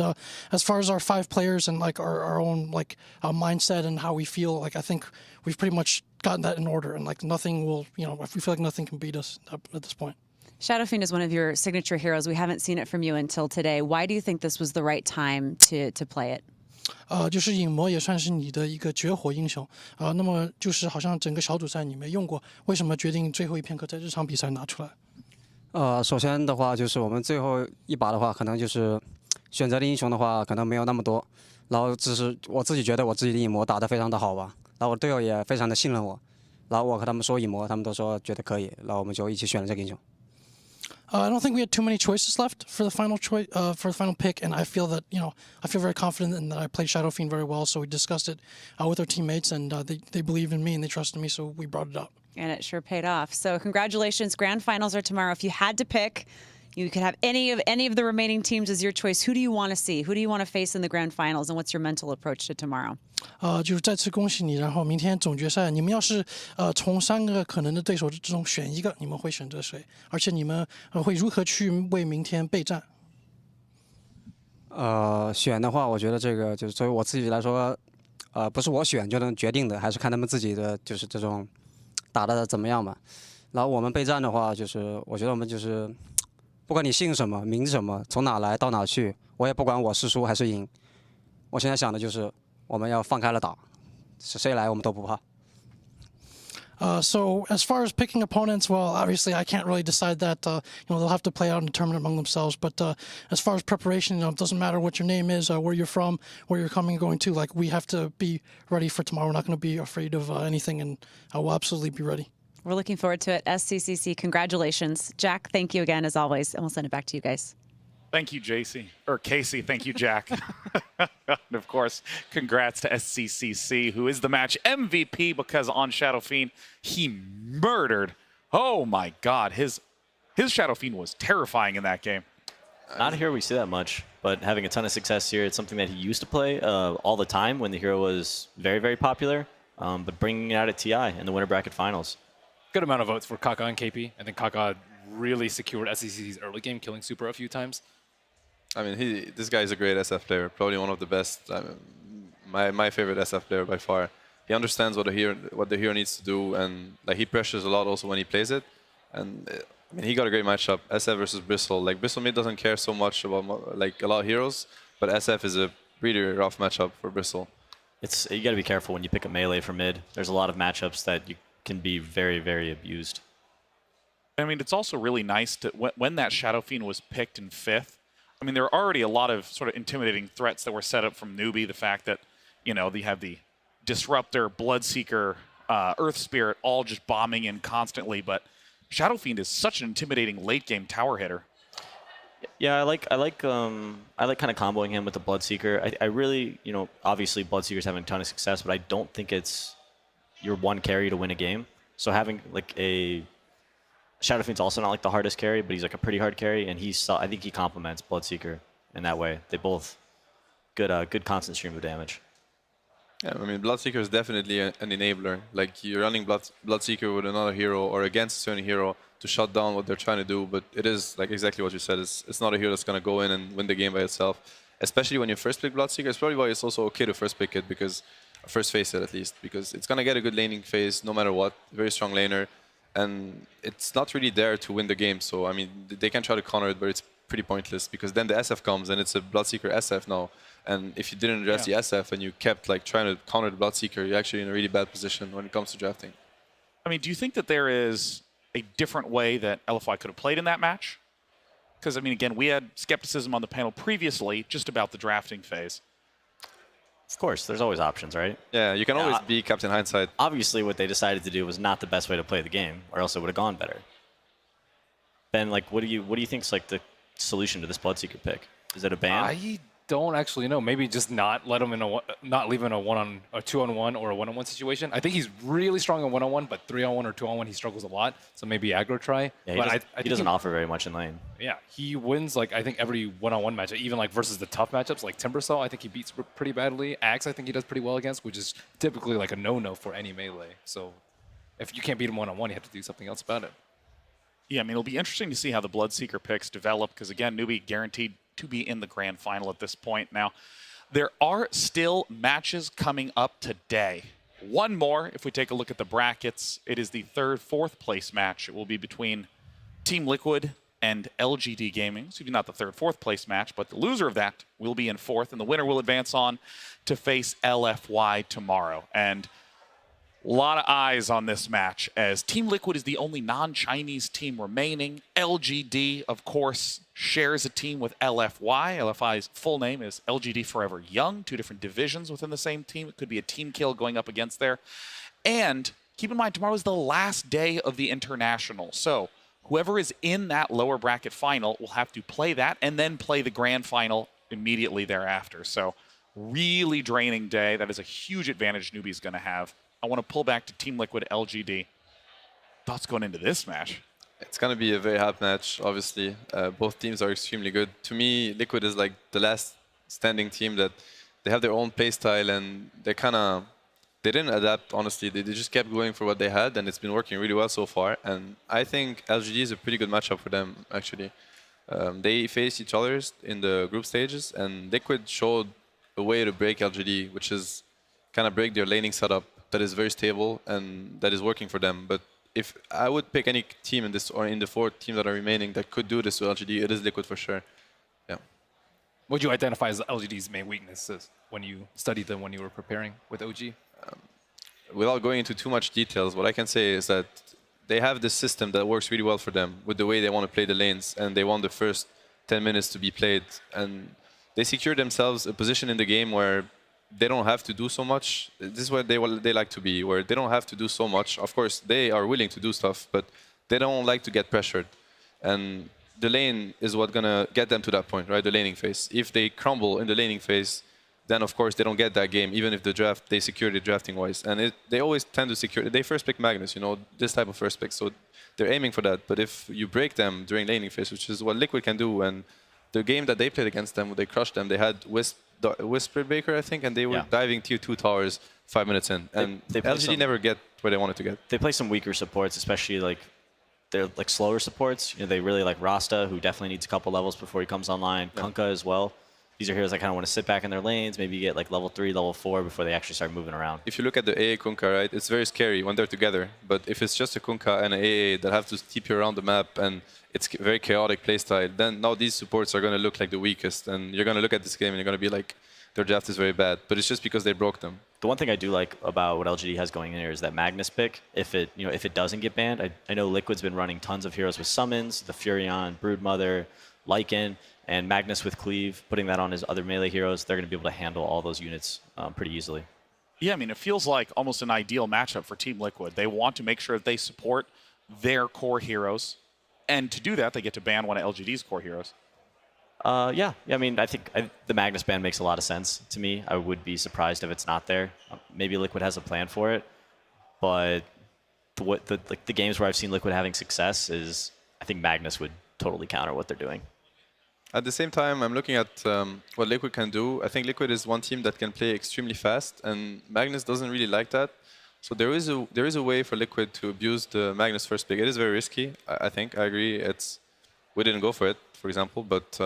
as far as our 5 players and like our own like mindset and how we feel, like I think we've pretty much gotten that in order. And like nothing will, you know, we feel like nothing can beat us at this point. Shadow Fiend is one of your signature heroes. We haven't seen it from you until today. Why do you think this was the right time to play it? 就是影魔也算是你的一个绝活英雄那么就是好像整个小组赛你没用过，为什么决定最后一片刻在这场比赛拿出来？ 首先的话，就是我们最后一把的话，可能就是选择的英雄的话，可能没有那么多。然后只是我自己觉得我自己的影魔打得非常的好吧，然后我队友也非常的信任我，然后我和他们说影魔，他们都说觉得可以，然后我们就一起选了这个英雄。I don't think we had too many choices left for the final for the final pick, and I feel that I feel very confident in that I played Shadow Fiend very well. So we discussed it with our teammates, and they believed in me and they trusted me, so we brought it up. And it sure paid off. So congratulations. Grand finals are tomorrow. If you had to pick, you could have any of the remaining teams as your choice. Who do you want to see? Who do you want to face in the grand finals? And what's your mental approach to tomorrow? 就是再次恭喜你，然后明天总决赛，你们要是从3个可能的对手之中选一个，你们会选择谁？而且你们会如何去为明天备战？选的话，我觉得这个就是作为我自己来说，不是我选就能决定的，还是看他们自己的就是这种。 打得怎么样吧？然后我们备战的话，就是我觉得我们就是，不管你姓什么、名什么、从哪来到哪去，我也不管我是输还是赢。我现在想的就是我们要放开了打，谁来我们都不怕。 So as far as picking opponents, well, obviously I can't really decide that. They'll have to play out and determine among themselves. But as far as preparation, it doesn't matter what your name is, where you're from, where you're coming and going to. Like we have to be ready for tomorrow. We're not going to be afraid of anything, and we'll absolutely be ready. We're looking forward to it. SCCC, congratulations. Jack, thank you again as always, and we'll send it back to you guys. Thank you, Casey. Thank you, Jack. And of course, congrats to SCCC, who is the match MVP because on Shadow Fiend, he murdered. Oh my God, his Shadow Fiend was terrifying in that game. Not here we see that much, but having a ton of success here. It's something that he used to play all the time when the hero was very, very popular, but bringing it out at TI in the winter bracket finals. Good amount of votes for Kaka and KP. I think Kaka really secured SCCC's early game, killing Super a few times. I mean, this guy is a great SF player, probably one of the best. I mean, my favorite SF player by far. He understands what the hero needs to do, and like he pressures a lot also when he plays it. And I mean, he got a great matchup, SF versus Bristle. Like Bristle mid doesn't care so much about like a lot of heroes, but SF is a really rough matchup for Bristle. You got to be careful when you pick a melee for mid. There's a lot of matchups that you can be very, very abused. I mean, it's also really nice to when that Shadow Fiend was picked in 5th. I mean, there were already a lot of sort of intimidating threats that were set up from Newbee. The fact that, they have the Disruptor, Bloodseeker, Earth Spirit all just bombing in constantly. But Shadow Fiend is such an intimidating late game tower hitter. Yeah, I like kind of comboing him with the Bloodseeker. I really, obviously Bloodseeker's having a ton of success, but I don't think it's your one carry to win a game. So having like a Shadow Fiend's also not like the hardest carry, but he's like a pretty hard carry, and I think he complements Bloodseeker in that way. They both good constant stream of damage. Yeah, I mean, Bloodseeker is definitely an enabler. Like, you're running Bloodseeker with another hero or against a certain hero to shut down what they're trying to do, but it is, like, exactly what you said. It's not a hero that's going to go in and win the game by itself, especially when you first pick Bloodseeker. It's probably why it's also okay to first pick it, because first face it at least, because it's going to get a good laning phase no matter what, very strong laner, and it's not really there to win the game. So, I mean, they can try to counter it, but it's pretty pointless, because then the SF comes and it's a Bloodseeker SF now. And if you didn't address the SF and you kept like trying to counter the Bloodseeker, you're actually in a really bad position when it comes to drafting. I mean, do you think that there is a different way that LFY could have played in that match? Because, I mean, again, we had skepticism on the panel previously just about the drafting phase. Of course, there's always options, right? Yeah, you can always be Captain Hindsight. Obviously, what they decided to do was not the best way to play the game, or else it would have gone better. Ben, like, what do you think is like the solution to this Bloodseeker pick? Is it a ban? I don't actually know. Maybe just not let him in not leave him in a 2-on-1 or a 1-on-1 situation. I think he's really strong in 1-on-1, but 3-on-1 or 2-on-1 he struggles a lot. So maybe aggro try. Yeah, he doesn't offer very much in lane. Yeah, he wins like I think every 1-on-1 matchup, even like versus the tough matchups like Timbersaw. I think he beats pretty badly. Axe I think he does pretty well against, which is typically like a no-no for any melee. So if you can't beat him 1-on-1, you have to do something else about it. Yeah, I mean, it'll be interesting to see how the Bloodseeker picks develop, because again, Newbee guaranteed to be in the grand final at this point. Now, there are still matches coming up today. One more, if we take a look at the brackets, it is the fourth place match. It will be between Team Liquid and LGD Gaming. So maybe not the fourth place match, but the loser of that will be in fourth, and the winner will advance on to face LFY tomorrow. And a lot of eyes on this match, as Team Liquid is the only non-Chinese team remaining. LGD, of course, shares a team with LFY. LFY's full name is LGD Forever Young, two different divisions within the same team. It could be a team kill going up against there. And keep in mind, tomorrow is the last day of the International. So whoever is in that lower bracket final will have to play that and then play the grand final immediately thereafter. So really draining day. That is a huge advantage Newbee's going to have. I want to pull back to Team Liquid LGD. Thoughts going into this match? It's going to be a very hard match, obviously. Both teams are extremely good. To me, Liquid is like the last standing team that they have their own play style, and they didn't adapt, honestly. They just kept going for what they had, and it's been working really well so far. And I think LGD is a pretty good matchup for them, actually. They faced each other in the group stages, and Liquid showed a way to break LGD, which is kind of break their laning setup that is very stable and that is working for them. But if I would pick any team in this, or in the 4 teams that are remaining that could do this to LGD, it is Liquid for sure. Yeah. What would you identify as LGD's main weaknesses when you studied them when you were preparing with OG? Without going into too much details, what I can say is that they have this system that works really well for them with the way they want to play the lanes, and they want the first 10 minutes to be played. And they secure themselves a position in the game where they don't have to do so much. This is where they like to be, where they don't have to do so much. Of course, they are willing to do stuff, but they don't like to get pressured. And the lane is what's going to get them to that point, right? The laning phase. If they crumble in the laning phase, then of course they don't get that game, even if they secure it drafting-wise. And they always tend to secure. They first pick Magnus, this type of first pick. So they're aiming for that. But if you break them during laning phase, which is what Liquid can do, and the game that they played against them, they crushed them. They had Whisper Baker, I think, and they were diving tier 2 towers 5 minutes in. And LGD never get where they wanted to get. They play some weaker supports, especially like they're like slower supports. They really like Rasta, who definitely needs a couple levels before he comes online. Yeah. Kunkka as well. These are heroes that kind of want to sit back in their lanes, maybe get like level 3, level 4 before they actually start moving around. If you look at the AA Kunkka, right, it's very scary when they're together. But if it's just a Kunkka and an AA that have to keep you around the map and it's very chaotic playstyle, then now these supports are going to look like the weakest. And you're going to look at this game and you're going to be like, their draft is very bad. But it's just because they broke them. The one thing I do like about what LGD has going in here is that Magnus pick. If it doesn't get banned, I know Liquid's been running tons of heroes with summons, the Furion, Broodmother, Lycan, and Magnus with Cleave, putting that on his other melee heroes. They're going to be able to handle all those units pretty easily. Yeah, I mean, it feels like almost an ideal matchup for Team Liquid. They want to make sure that they support their core heroes. And to do that, they get to ban one of LGD's core heroes. Yeah, I mean, I think the Magnus ban makes a lot of sense to me. I would be surprised if it's not there. Maybe Liquid has a plan for it, but the games where I've seen Liquid having success is, I think Magnus would totally counter what they're doing. At the same time, I'm looking at what Liquid can do. I think Liquid is one team that can play extremely fast, and Magnus doesn't really like that. So there is a way for Liquid to abuse the Magnus first pick. It is very risky, I think. I agree. We didn't go for it, for example, but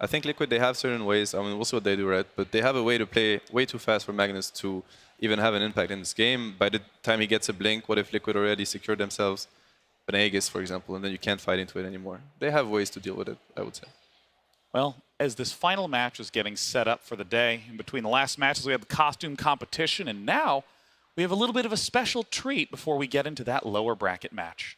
I think Liquid, they have certain ways. I mean, we'll see what they do, right? But they have a way to play way too fast for Magnus to even have an impact in this game. By the time he gets a blink, what if Liquid already secured themselves an Aegis, for example, and then you can't fight into it anymore? They have ways to deal with it, I would say. Well, as this final match is getting set up for the day, in between the last matches we had the costume competition, and now we have a little bit of a special treat before we get into that lower bracket match.